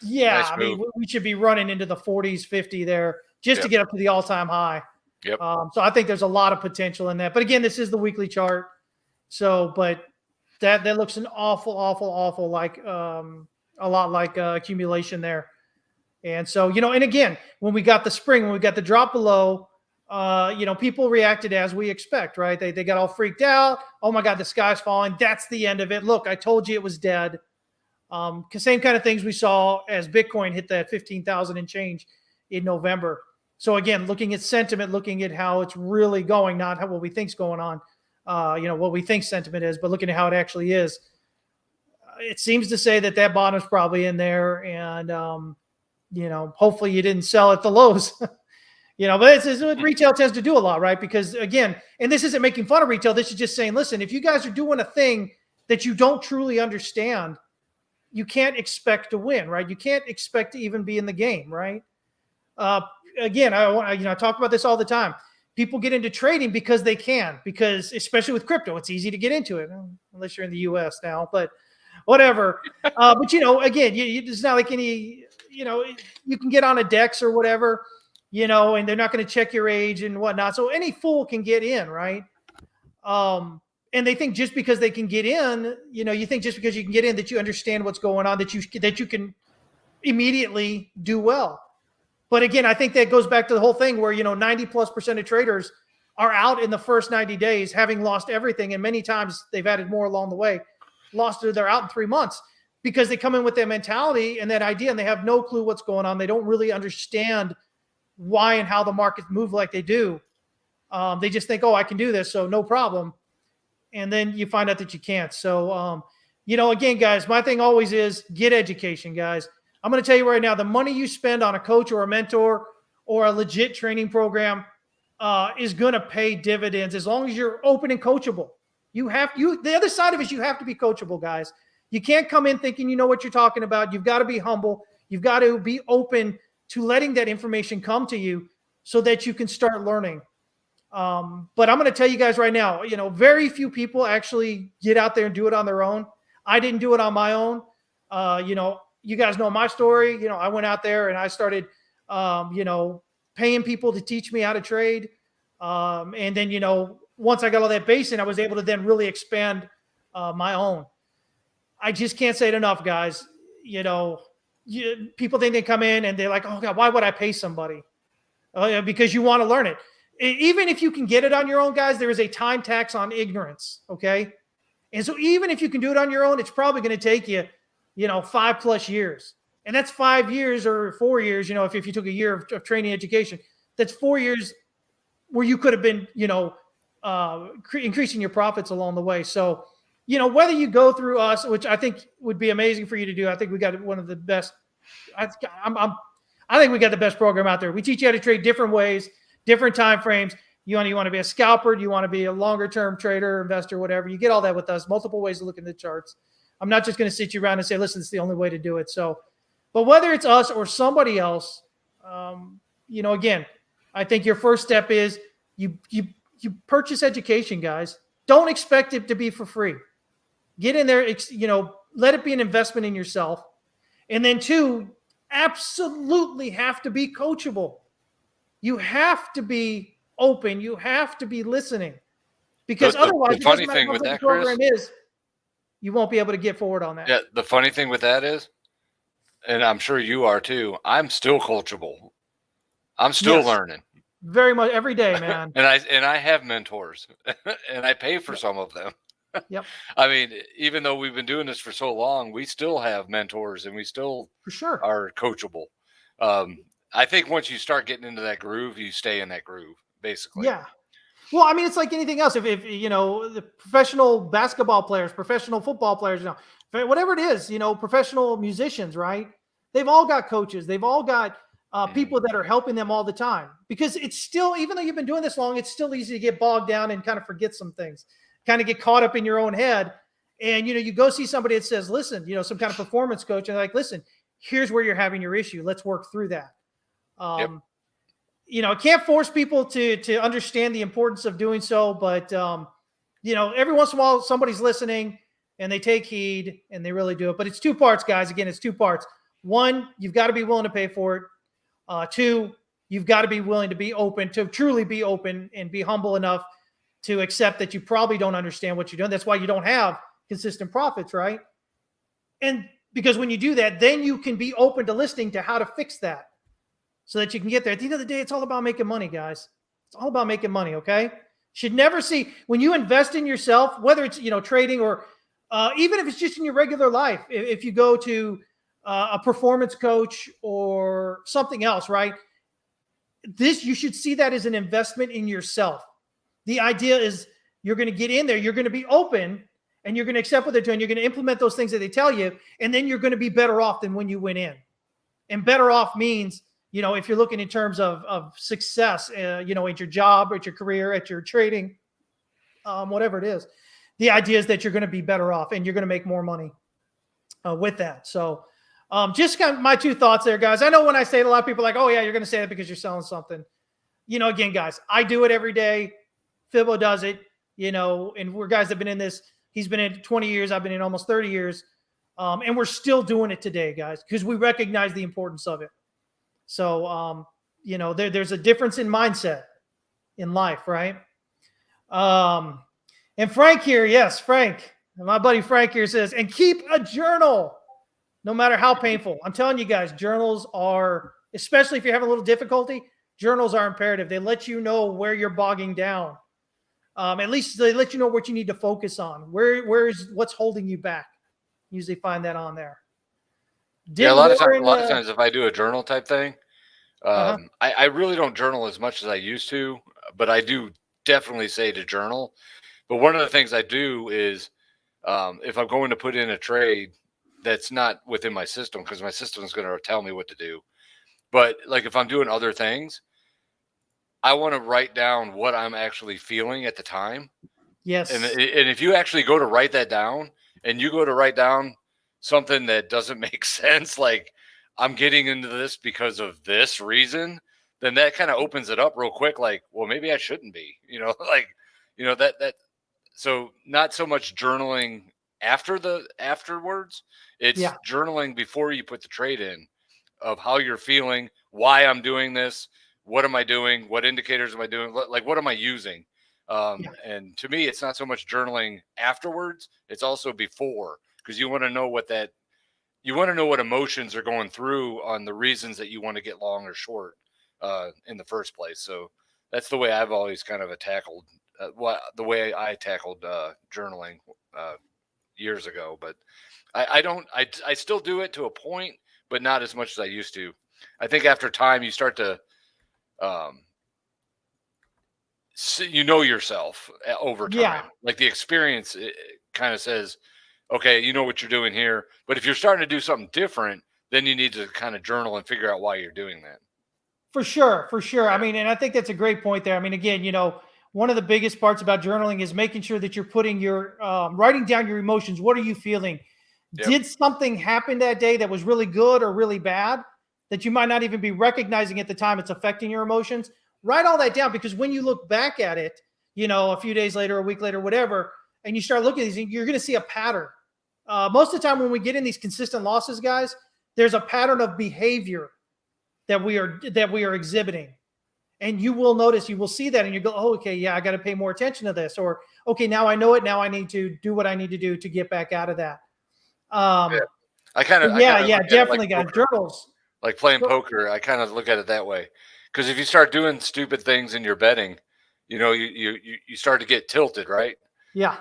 [SPEAKER 1] Yeah,
[SPEAKER 2] Nice
[SPEAKER 1] I mean, we should be running into the 40s, 50 there just to get up to the all-time high.
[SPEAKER 2] Yep.
[SPEAKER 1] So I think there's a lot of potential in that. But again, this is the weekly chart. So, but that looks an awful like a lot like accumulation there. And so, and again, when we got the spring, when we got the drop below, people reacted as we expect, right? They got all freaked out. Oh my God, the sky's falling. That's the end of it. Look, I told you it was dead. Same kind of things we saw as Bitcoin hit that 15,000 and change in November. So again, looking at sentiment, looking at how it's really going, not what we think's going on, what we think sentiment is, but looking at how it actually is. It seems to say that bottom's probably in there, and hopefully you didn't sell at the lows. But it's what retail tends to do a lot, right? Because again, and this isn't making fun of retail. This is just saying, listen, if you guys are doing a thing that you don't truly understand, you can't expect to win, right? You can't expect to even be in the game, right? Again, I talk about this all the time. People get into trading because they can, because especially with crypto, it's easy to get into it, unless you're in the US now, but whatever. But again, it's not like any, you can get on a DEX or whatever, and they're not going to check your age and whatnot. So any fool can get in, right? And they think just because they can get in, you think just because you can get in that you understand what's going on, that you can immediately do well. But again, I think that goes back to the whole thing where, 90+% of traders are out in the first 90 days, having lost everything. And many times they've added more along the way, they're out in 3 months because they come in with that mentality and that idea and they have no clue what's going on. They don't really understand why and how the markets move like they do. They just think, oh, I can do this, so no problem. And then you find out that you can't. So, again, guys, my thing always is get education, guys. I'm going to tell you right now, the money you spend on a coach or a mentor or a legit training program is going to pay dividends as long as you're open and coachable. The other side of it is you have to be coachable, guys. You can't come in thinking you know what you're talking about. You've got to be humble. You've got to be open to letting that information come to you so that you can start learning. But I'm going to tell you guys right now, very few people actually get out there and do it on their own. I didn't do it on my own. You guys know my story. I went out there and I started, paying people to teach me how to trade. And then, once I got all that base in, I was able to then really expand my own. I just can't say it enough, guys. People think they come in and they're like, oh God, why would I pay somebody? Because you want to learn it. Even if you can get it on your own, guys, there is a time tax on ignorance. Okay. And so even if you can do it on your own, it's probably going to take you, 5+ years. And that's 5 years or 4 years, if you took a year of training education, that's 4 years where you could have been, increasing your profits along the way. So whether you go through us, which I think would be amazing for you to do. I think we got one of the best. I think we got the best program out there. We teach you how to trade different ways, different time frames. You want to be a scalper, you want to be a longer term trader, investor, whatever. You get all that with us. Multiple ways to look at the charts. I'm not just going to sit you around and say, listen, it's the only way to do it. So, but whether it's us or somebody else, again, I think your first step is you purchase education, guys. Don't expect it to be for free. Get in there, let it be an investment in yourself. And then 2, absolutely have to be coachable. You have to be open. You have to be listening, because otherwise,
[SPEAKER 2] the funny thing with that,
[SPEAKER 1] program is, you won't be able to get forward on that.
[SPEAKER 2] Yeah, the funny thing with that is, and I'm sure you are too, I'm still coachable. I'm still learning.
[SPEAKER 1] Very much every day, man.
[SPEAKER 2] and I have mentors, and I pay for some of them.
[SPEAKER 1] Yep.
[SPEAKER 2] I mean, even though we've been doing this for so long, we still have mentors, and we still
[SPEAKER 1] for sure
[SPEAKER 2] are coachable. I think once you start getting into that groove, you stay in that groove, basically.
[SPEAKER 1] Yeah. Well, I mean, it's like anything else. If the professional basketball players, professional football players, whatever it is, professional musicians, right? They've all got coaches. They've all got people that are helping them all the time, because it's still, even though you've been doing this long, it's still easy to get bogged down and kind of forget some things, kind of get caught up in your own head. And, you go see somebody that says, listen, some kind of performance coach, and they're like, listen, here's where you're having your issue. Let's work through that. I can't force people to understand the importance of doing so, but, every once in a while, somebody's listening and they take heed and they really do it. But it's 2 parts, guys. Again, it's 2 parts. 1, you've got to be willing to pay for it. 2, you've got to be willing to be open, to truly be open and be humble enough to accept that you probably don't understand what you're doing. That's why you don't have consistent profits, right? And because when you do that, then you can be open to listening to how to fix that, so that you can get there. At the end of the day, it's all about making money, guys. It's all about making money, okay? Should never see, when you invest in yourself, whether it's, trading or even if it's just in your regular life, if you go to a performance coach or something else, right? You should see that as an investment in yourself. The idea is you're going to get in there, you're going to be open, and you're going to accept what they're doing. You're going to implement those things that they tell you, and then you're going to be better off than when you went in. And better off means, if you're looking in terms of success, at your job, at your career, at your trading, whatever it is, the idea is that you're going to be better off and you're going to make more money with that. So just kind of my 2 thoughts there, guys. I know when I say it, a lot of people are like, oh yeah, you're going to say that because you're selling something. Again, guys, I do it every day. Fibo does it, and we're guys that have been in this. He's been in 20 years. I've been in almost 30 years. And we're still doing it today, guys, because we recognize the importance of it. So, there's a difference in mindset in life, right? And Frank here, yes, Frank, my buddy Frank here says, and keep a journal, no matter how painful. I'm telling you guys, journals are, especially if you're having a little difficulty, journals are imperative. They let you know where you're bogging down. At least they let you know what you need to focus on. Where is what's holding you back? Usually find that on there.
[SPEAKER 2] A lot of times if I do a journal type thing, I really don't journal as much as I used to, but I do definitely say to journal. But one of the things I do is if I'm going to put in a trade that's not within my system, because my system is going to tell me what to do. But like if I'm doing other things, I want to write down what I'm actually feeling at the time.
[SPEAKER 1] Yes.
[SPEAKER 2] And if you actually go to write that down, and you go to write down something that doesn't make sense, like I'm getting into this because of this reason, then that kind of opens it up real quick. Like, well, maybe I shouldn't be, that. So not so much journaling afterwards. It's journaling before you put the trade in, of how you're feeling, why I'm doing this, what am I doing, what indicators am I doing, like what am I using? And to me, it's not so much journaling afterwards; it's also before, because you want to know what emotions are going through on the reasons that you want to get long or short in the first place. So that's the way I've always kind of tackled the way I tackled journaling years ago. But I still do it to a point, but not as much as I used to. I think after time, you start to yourself over time. Like the experience kind of says, okay, you know what you're doing here. But if you're starting to do something different, then you need to kind of journal and figure out why you're doing that.
[SPEAKER 1] For sure. Yeah. I mean, and I think that's a great point there. I mean, again, one of the biggest parts about journaling is making sure that you're putting your writing down your emotions. What are you feeling? Yep. Did something happen that day that was really good or really bad that you might not even be recognizing at the time it's affecting your emotions? Write all that down, because when you look back at it, a few days later, a week later, whatever, and you start looking at these, you're going to see a pattern. Most of the time when we get in these consistent losses, guys, there's a pattern of behavior that we are exhibiting. And you will notice, you will see that, and you go, oh, okay, yeah, I got to pay more attention to this. Or, okay, now I know it. Now I need to do what I need to do to get back out of that.
[SPEAKER 2] I
[SPEAKER 1] definitely, guys. Journals.
[SPEAKER 2] Like playing poker, I kind of look at it that way. Because if you start doing stupid things in your betting, you start to get tilted, right?
[SPEAKER 1] Yeah.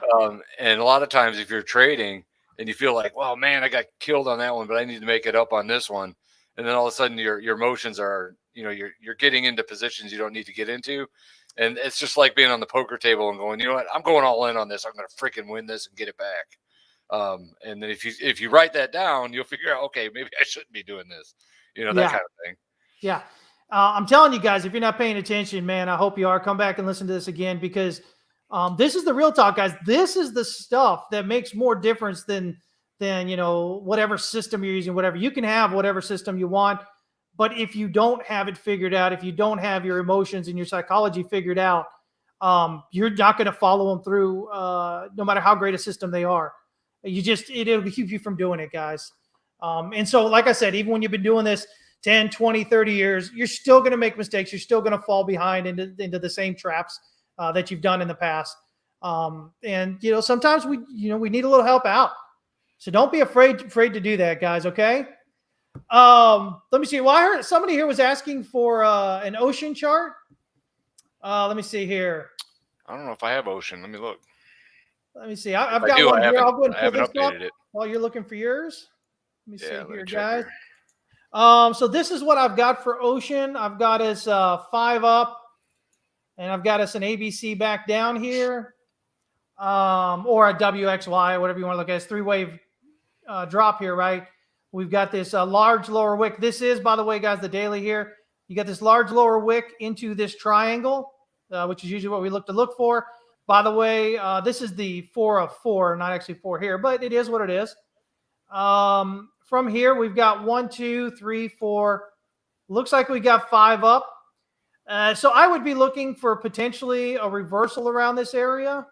[SPEAKER 2] And a lot of times if you're trading and you feel like, well, man, I got killed on that one, but I need to make it up on this one. And then all of a sudden your emotions are, you're getting into positions you don't need to get into. And it's just like being on the poker table and going, you know what, I'm going all in on this. I'm going to freaking win this and get it back. And then if you write that down, you'll figure out, okay, maybe I shouldn't be doing this, that kind of thing.
[SPEAKER 1] Yeah. I'm telling you guys, if you're not paying attention, man, I hope you are. Come back and listen to this again, because this is the real talk, guys. This is the stuff that makes more difference than whatever system you're using, whatever. You can have whatever system you want, but if you don't have it figured out, if you don't have your emotions and your psychology figured out, you're not going to follow them through, no matter how great a system they are. It'll keep you from doing it, guys. And so, like I said, even when you've been doing this 10, 20, 30 years, you're still going to make mistakes. You're still going to fall behind into the same traps that you've done in the past. And sometimes we need a little help out. So don't be afraid to do that, guys. Okay. Let me see. Well, I heard somebody here was asking for an ocean chart. Let me see here.
[SPEAKER 2] I don't know if I have ocean. Let me look.
[SPEAKER 1] Let me see. I've got one here. I'll go and pull this up while you're looking for yours. Let me see here, guys. So this is what I've got for ocean. I've got us 5 up, and I've got us an ABC back down here, or a WXY, whatever you want to look at. It's 3-wave drop here, right? We've got this large lower wick. This is, by the way, guys, the daily here. You got this large lower wick into this triangle, which is usually what we look for. By the way, this is the 4 of 4, not actually 4 here, but it is what it is. From here, we've got 1, 2, 3, 4. Looks like we got 5 up. So I would be looking for potentially a reversal around this area.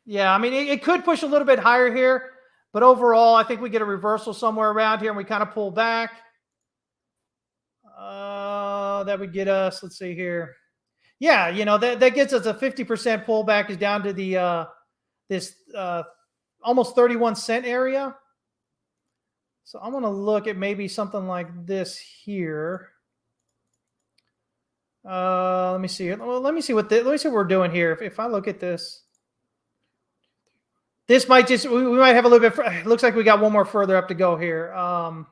[SPEAKER 1] Yeah, I mean, it could push a little bit higher here, but overall, I think we get a reversal somewhere around here and we kind of pull back. That would get us, let's see here. Yeah, that gets us a 50% pullback, is down to the this almost 31 cent area. So I'm going to look at maybe something like this here. Let me see. Let me see what we're doing here. If I look at this, this might we might have a little bit. It looks like we got one more further up to go here. Let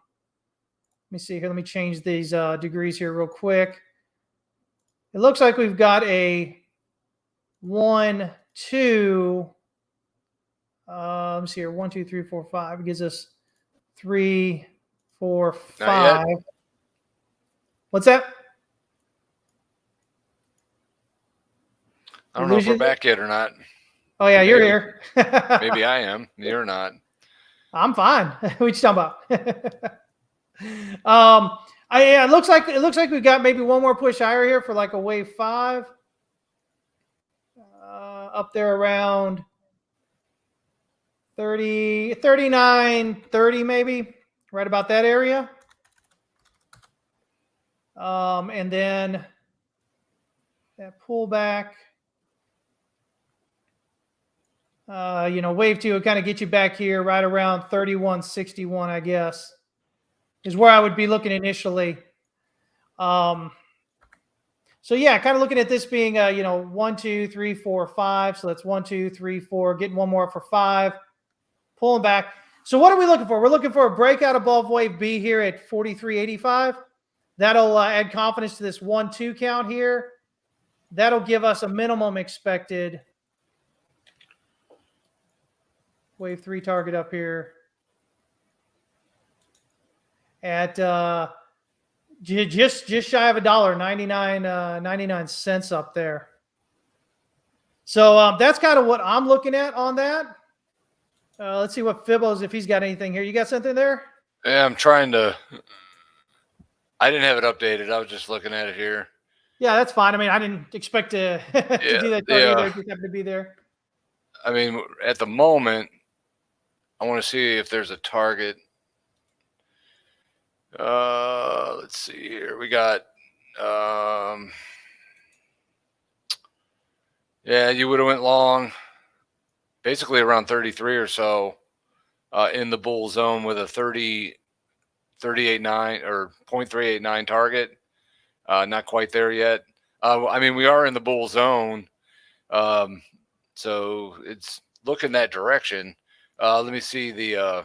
[SPEAKER 1] me see here. Let me change these degrees here real quick. It looks like we've got a 1, 2. Let me see here. 1, 2, 3, 4, 5. It gives us 3, 4, 5. What's that?
[SPEAKER 2] I don't know if we're back yet or not.
[SPEAKER 1] Oh yeah, you're here.
[SPEAKER 2] Maybe I am. You're not.
[SPEAKER 1] I'm fine. What you talking about? It looks like we got maybe one more push higher here for like a wave 5. Up there around 30, 39, 30 maybe, right about that area. And then that pullback. Wave 2 will kind of get you back here right around 31.61, I guess, is where I would be looking initially. So yeah, kind of looking at this being 1, 2, 3, 4, 5. So that's 1, 2, 3, 4, getting one more for 5, pulling back. So what are we looking for? We're looking for a breakout above wave B here at 43.85. That'll add confidence to this 1, 2 count here. that'll give us a minimum expected wave 3 target up here at just shy of $1, 99 cents up there. So that's kind of what I'm looking at on that. Let's see what Fibos, if he's got anything here. You got something there?
[SPEAKER 2] Yeah, I'm trying to. I didn't have it updated. I was just looking at it here.
[SPEAKER 1] Yeah, that's fine. I mean, I didn't expect to, to do that. Either. It just happened to be there.
[SPEAKER 2] I mean, at the moment, I want to see if there's a target. Let's see here. We got. Yeah, you would have went long, basically around 33 or so, in the bull zone with a 38.9 or 0.389 target. Not quite there yet. I mean, we are in the bull zone, so it's looking that direction. Let me see the. I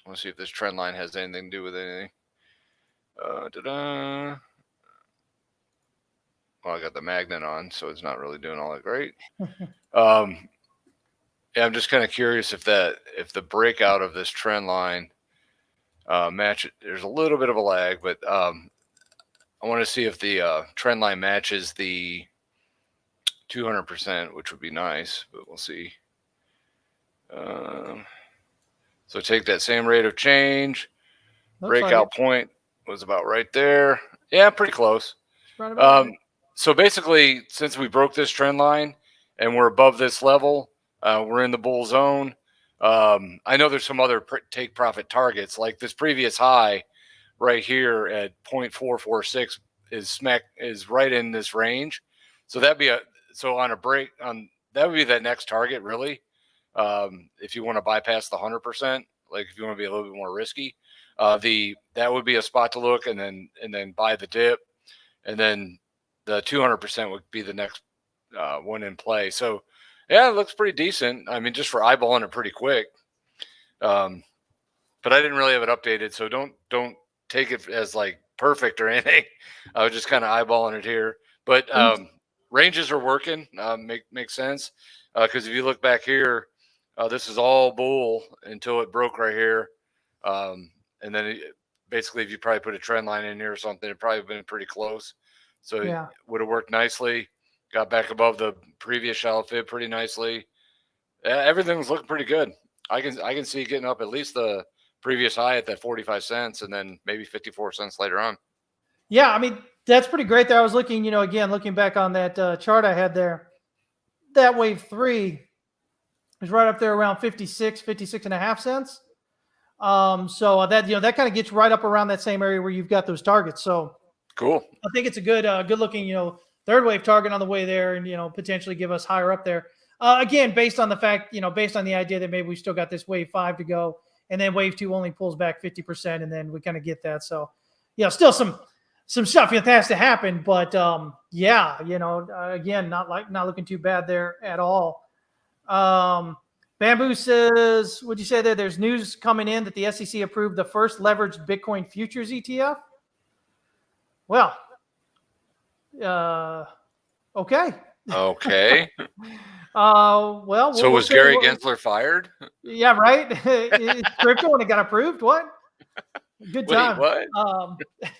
[SPEAKER 2] want to see if this trend line has anything to do with anything. Well, I got the magnet on, so it's not really doing all that great. Yeah, I'm just kind of curious if the breakout of this trend line match. There's a little bit of a lag, but I want to see if the trend line matches the 200%, which would be nice, but we'll see. So take that same rate of change. Breakout point was about right there. Yeah, pretty close. So basically, since we broke this trend line and we're above this level, we're in the bull zone. I know there's some other take profit targets, like this previous high right here at 0.446 is right in this range. So that'd be on a break on that would be that next target really. If you want to bypass the 100%, like if you want to be a little bit more risky, that would be a spot to look and then buy the dip, and then the 200% would be the next one in play. So yeah, it looks pretty decent. I mean, just for eyeballing it pretty quick. But I didn't really have it updated, so don't take it as like perfect or anything. I was just kind of eyeballing it here. But ranges are working. Makes sense. Because if you look back here, this is all bull until it broke right here. And then basically, if you probably put a trend line in here or something, it'd probably been pretty close. So it would have worked nicely. Got back above the previous shallow fib pretty nicely. Everything was looking pretty good. I can see getting up at least the previous high at that 45 cents and then maybe 54 cents later on.
[SPEAKER 1] Yeah, I mean, that's pretty great there. I was looking, again, looking back on that chart I had there, that wave 3 is right up there around 56 and a half cents. So that, that kind of gets right up around that same area where you've got those targets. So
[SPEAKER 2] cool.
[SPEAKER 1] I think it's a good looking, third wave target on the way there and, potentially give us higher up there. Again, based on the fact, based on the idea that maybe we still got this wave 5 to go and then wave 2 only pulls back 50% and then we kind of get that. So, still some stuff that has to happen, but again, not looking too bad there at all. Bamboo says, would you say that there's news coming in that the SEC approved the first leveraged Bitcoin futures ETF? Well, okay.
[SPEAKER 2] Okay.
[SPEAKER 1] Well,
[SPEAKER 2] so was Gary Gensler fired?
[SPEAKER 1] Yeah, right. It's crypto and it got approved. What? Good time.
[SPEAKER 2] Wait,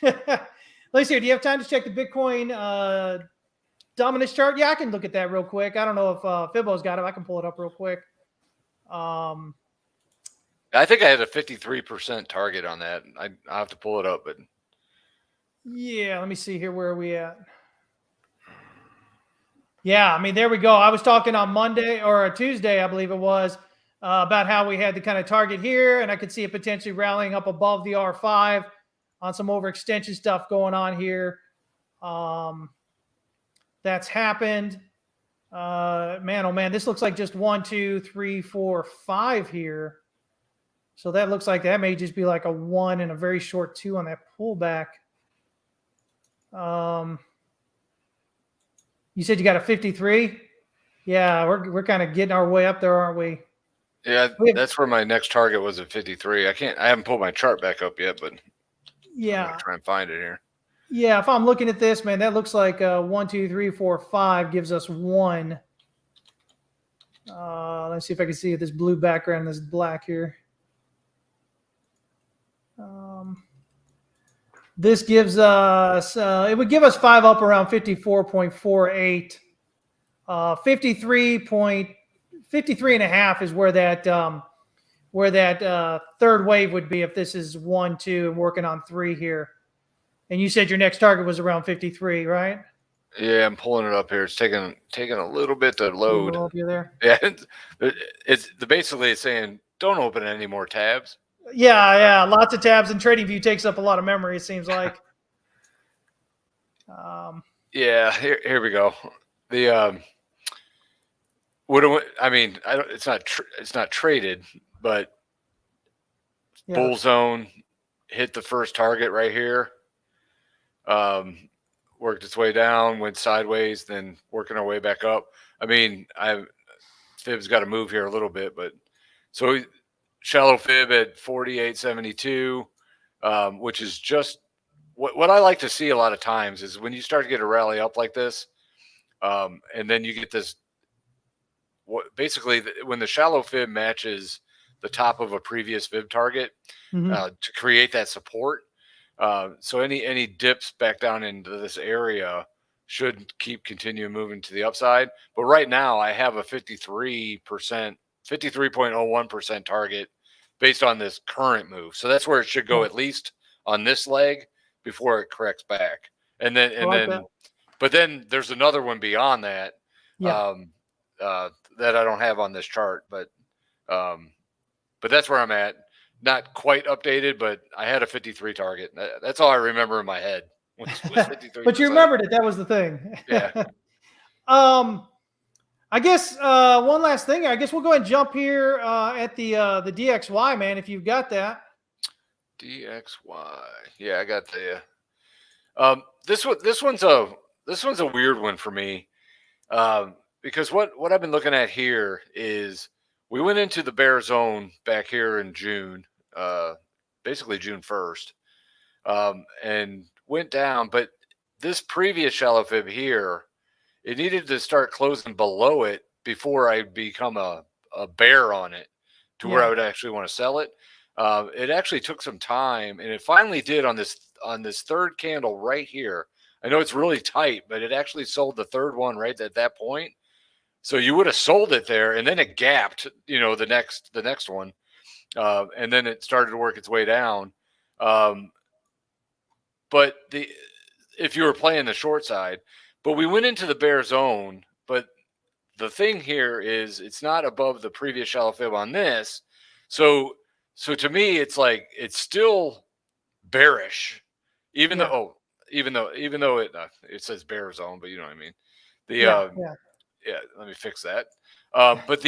[SPEAKER 2] what?
[SPEAKER 1] Let's see. Do you have time to check the Bitcoin dominance chart? Yeah, I can look at that real quick. I don't know if Fibo's got it. I can pull it up real quick.
[SPEAKER 2] I think I had a 53% target on that. I have to pull it up, but
[SPEAKER 1] yeah, let me see here. Where are we at? Yeah, I mean, there we go. I was talking on Monday or Tuesday, I believe it was, about how we had the kind of target here, and I could see it potentially rallying up above the R5 on some overextension stuff going on here. That's happened. Man, oh man, this looks like just 1, 2, 3, 4, 5 here. So that looks like that may just be like a 1 and a very short 2 on that pullback. You said you got a 53? Yeah, we're kind of getting our way up there, aren't we?
[SPEAKER 2] Yeah, that's where my next target was at 53. I haven't pulled my chart back up yet, but
[SPEAKER 1] yeah,
[SPEAKER 2] I'm gonna try and find it here.
[SPEAKER 1] Yeah, if I'm looking at this, man, that looks like 1, 2, 3, 4, 5 gives us 1. Let's see if I can see this blue background, this black here. This gives us, it would give us 5 up around 54.48. 53 and a half is where that third wave would be if this is 1, 2, and working on 3 here. And you said your next target was around 53, right?
[SPEAKER 2] Yeah, I'm pulling it up here. It's taking a little bit to load.
[SPEAKER 1] Help you there?
[SPEAKER 2] Yeah, it's basically it's saying don't open any more tabs.
[SPEAKER 1] Yeah, lots of tabs, and TradingView takes up a lot of memory. It seems like.
[SPEAKER 2] Yeah, here we go. The I mean, I don't. It's not traded, but
[SPEAKER 1] yeah.
[SPEAKER 2] Bull zone hit the first target right here. Worked its way down, went sideways, then working our way back up. I mean, Fib's got to move here a little bit, but so shallow Fib at 48.72, which is just what I like to see a lot of times is when you start to get a rally up like this, and then you get this. Basically, when the shallow Fib matches the top of a previous Fib target to create that support. So any dips back down into this area should continue moving to the upside. But right now I have a 53.01% target based on this current move. So that's where it should go at least on this leg before it corrects back. And then but then there's another one beyond that that I don't have on this chart, but that's where I'm at. Not quite updated, but I had a 53 target. That's all I remember in my head. Was 53%.
[SPEAKER 1] But you remembered it. That was the thing.
[SPEAKER 2] Yeah.
[SPEAKER 1] I guess one last thing. I guess we'll go ahead and jump here at the DXY, man. If you've got that.
[SPEAKER 2] DXY. Yeah, I got the. This one's a weird one for me, because what I've been looking at here is we went into the bear zone back here in June. Basically June 1st, and went down. But this previous shallow Fib here, it needed to start closing below it before I become a bear on it to where I would actually want to sell it. It actually took some time, and it finally did on this third candle right here. I know it's really tight, but it actually sold the third one right at that point. So you would have sold it there, and then it gapped, the next one. And then it started to work its way down. But if you were playing the short side, but we went into the bear zone. But the thing here is it's not above the previous shallow Fib on this. So to me, it's like it's still bearish, even though it says bear zone, but you know what I mean. Let me fix that. But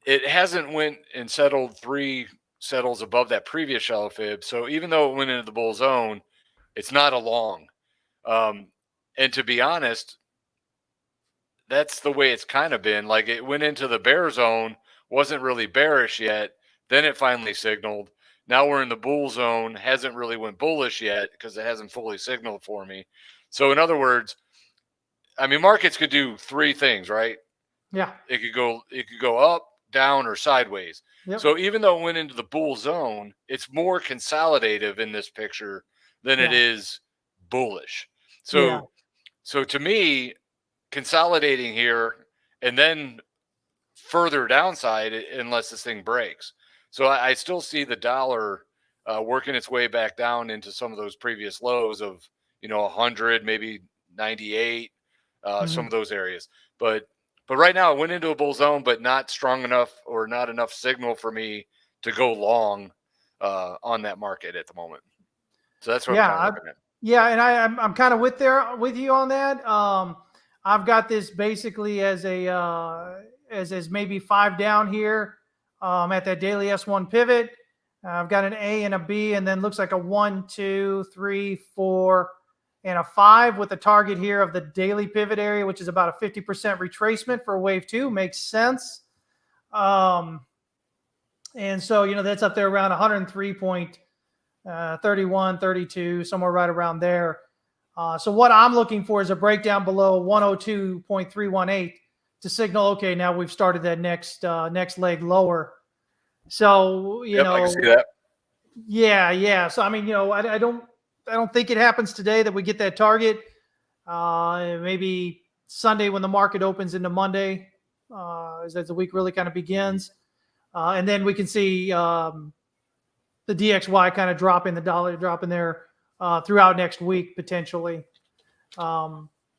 [SPEAKER 2] it hasn't went and settled 3 settles above that previous shallow Fib. So even though it went into the bull zone, it's not a long. And to be honest, that's the way it's kind of been. Like it went into the bear zone, wasn't really bearish yet. Then it finally signaled. Now we're in the bull zone, hasn't really went bullish yet because it hasn't fully signaled for me. So in other words, I mean, markets could do 3 things, right?
[SPEAKER 1] Yeah.
[SPEAKER 2] It could go up, down, or sideways. Yep. So even though it went into the bull zone, it's more consolidative in this picture than it is bullish. So to me, consolidating here and then further downside unless this thing breaks. So I still see the dollar working its way back down into some of those previous lows of 100, maybe 98, some of those areas. But right now it went into a bull zone, but not strong enough or not enough signal for me to go long on that market at the moment. So that's what I'm kind of looking at.
[SPEAKER 1] Yeah, and I'm kind of with you on that. I've got this basically as as maybe 5 down here at that daily S1 pivot. I've got an A and a B, and then looks like a 1, 2, 3, 4, and a 5 with a target here of the daily pivot area, which is about a 50% retracement for wave 2. Makes sense. And so, that's up there around 103.2 31, 32, somewhere right around there. So what I'm looking for is a breakdown below 102.318 to signal, okay, now we've started that next leg lower. So, you know,
[SPEAKER 2] I can see that.
[SPEAKER 1] Yeah. So, I mean, I don't think it happens today that we get that target. Maybe Sunday when the market opens into Monday, as the week really kind of begins. And then we can see the DXY kind of dropping, the dollar dropping there throughout next week, potentially.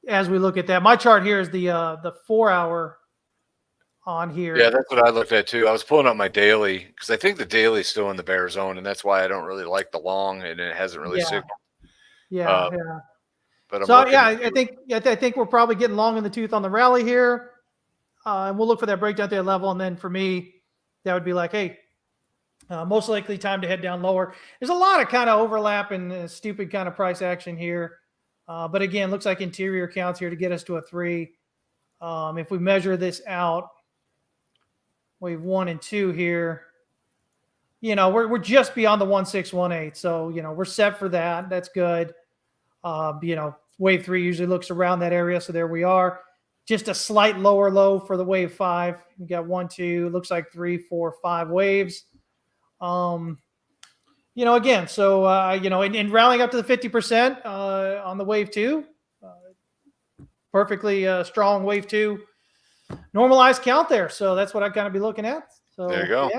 [SPEAKER 1] As we look at that, my chart here is the 4 hour on here.
[SPEAKER 2] Yeah, that's what I looked at too. I was pulling up my daily because I think the daily is still in the bear zone, and that's why I don't really like the long, and it hasn't really signaled.
[SPEAKER 1] Yeah.
[SPEAKER 2] But
[SPEAKER 1] I think we're probably getting long in the tooth on the rally here, and we'll look for that breakdown at that level. And then for me, that would be like, hey, most likely time to head down lower. There's a lot of kind of overlap and stupid kind of price action here, but again, looks like interior counts here to get us to a 3. If we measure this out, wave 1 and 2 here, we're just beyond the 1618. So, we're set for that. That's good. Wave 3 usually looks around that area. So there we are. Just a slight lower low for the wave 5. We got 1, 2, looks like 3, 4, 5 waves. Again, so, in rallying up to the 50% on the wave 2, perfectly strong wave 2. Normalized count there, so that's what I kind of be looking at. So there
[SPEAKER 2] you go.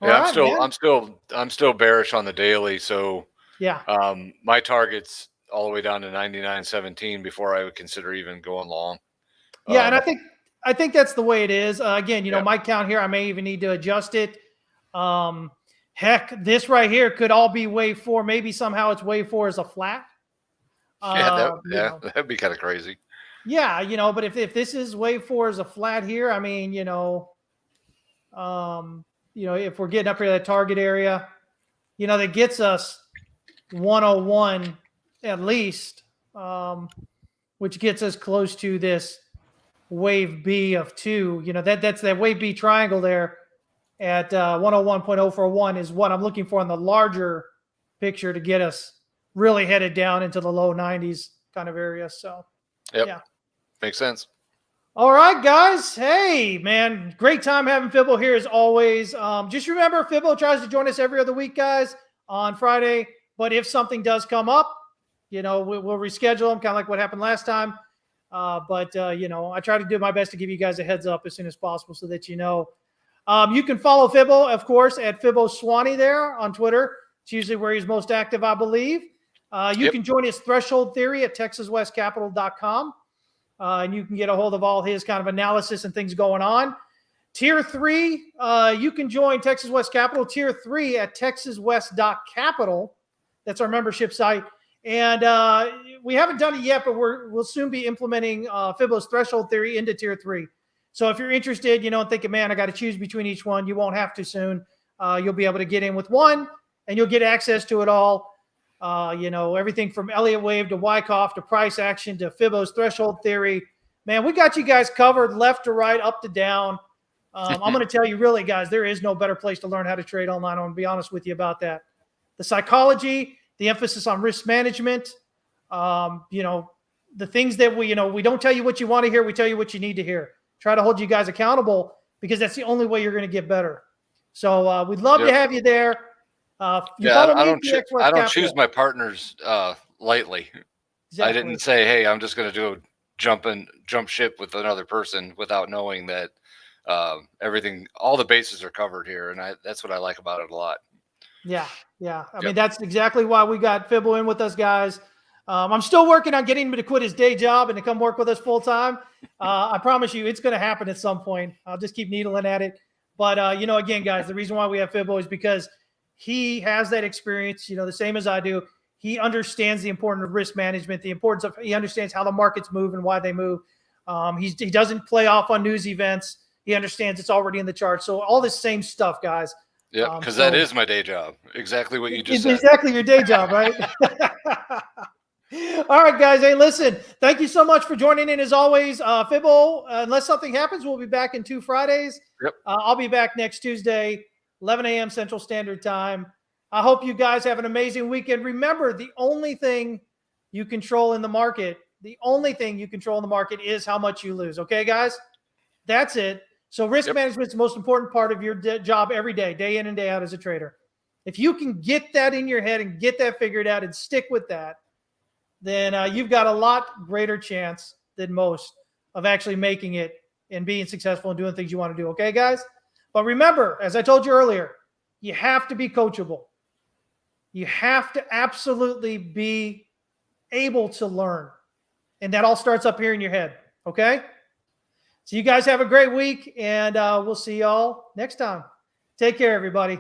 [SPEAKER 2] I'm still bearish on the daily. So my target's all the way down to 99.17 before I would consider even going long.
[SPEAKER 1] Yeah, and I think that's the way it is. Again, my count here, I may even need to adjust it. Heck, this right here could all be wave 4. Maybe somehow it's wave 4 is a flat.
[SPEAKER 2] That'd be kind of crazy.
[SPEAKER 1] Yeah, but if this is wave 4 is a flat here, I mean, if we're getting up here to that target area, that gets us 101 at least, which gets us close to this wave B of 2. That's that wave B triangle there at 101.041 is what I'm looking for in the larger picture to get us really headed down into the low 90s kind of area. So, yeah.
[SPEAKER 2] Makes sense.
[SPEAKER 1] All right, guys. Hey, man, great time having Fibo here as always. Just remember, Fibo tries to join us every other week, guys, on Friday. But if something does come up, we'll reschedule them, kind of like what happened last time. I try to do my best to give you guys a heads up as soon as possible so that you know. You can follow Fibo, of course, at FiboSwanny there on Twitter. It's usually where he's most active, I believe. You can join his threshold theory at TexasWestCapital.com. And you can get a hold of all his kind of analysis and things going on. Tier 3, you can join Texas West Capital. Tier 3 at TexasWest.capital. That's our membership site. And we haven't done it yet, but we'll soon be implementing Fibo's threshold theory into Tier 3. So if you're interested, and thinking, man, I got to choose between each one, you won't have to soon. You'll be able to get in with one, and you'll get access to it all. Everything from Elliott wave to Wyckoff to price action to Fibo's threshold theory. Man, we got you guys covered left to right, up to down. I'm going to tell you, really, guys, there is no better place to learn how to trade online. I'm going to be honest with you about that. The psychology, the emphasis on risk management, the things that we don't tell you what you want to hear. We tell you what you need to hear. Try to hold you guys accountable because that's the only way you're going to get better. So we'd love to have you there.
[SPEAKER 2] I don't choose my partners lightly. Exactly. I didn't say, hey, I'm just going to do a jump ship with another person without knowing that all the bases are covered here. And that's what I like about it a lot.
[SPEAKER 1] Yeah. I mean, that's exactly why we got Fibo in with us, guys. I'm still working on getting him to quit his day job and to come work with us full time. I promise you it's going to happen at some point. I'll just keep needling at it. But, again, guys, the reason why we have Fibo is because he has that experience, the same as I do. He understands the importance of risk management, he understands how the markets move and why they move. He doesn't play off on news events. He understands it's already in the chart. So all this same stuff, guys.
[SPEAKER 2] Yeah, because that is my day job. Exactly what you just said.
[SPEAKER 1] Exactly your day job, right? All right, guys. Hey, listen, thank you so much for joining in as always. Fibo, unless something happens, we'll be back in 2 Fridays.
[SPEAKER 2] Yep.
[SPEAKER 1] I'll be back next Tuesday, 11 a.m. Central Standard Time. I hope you guys have an amazing weekend. Remember, the only thing you control in the market, is how much you lose. Okay, guys? That's it. So risk management is the most important part of your job every day, day in and day out as a trader. If you can get that in your head and get that figured out and stick with that, then you've got a lot greater chance than most of actually making it and being successful and doing things you want to do. Okay, guys? But remember, as I told you earlier, you have to be coachable. You have to absolutely be able to learn. And that all starts up here in your head. Okay? So you guys have a great week, and we'll see y'all next time. Take care, everybody.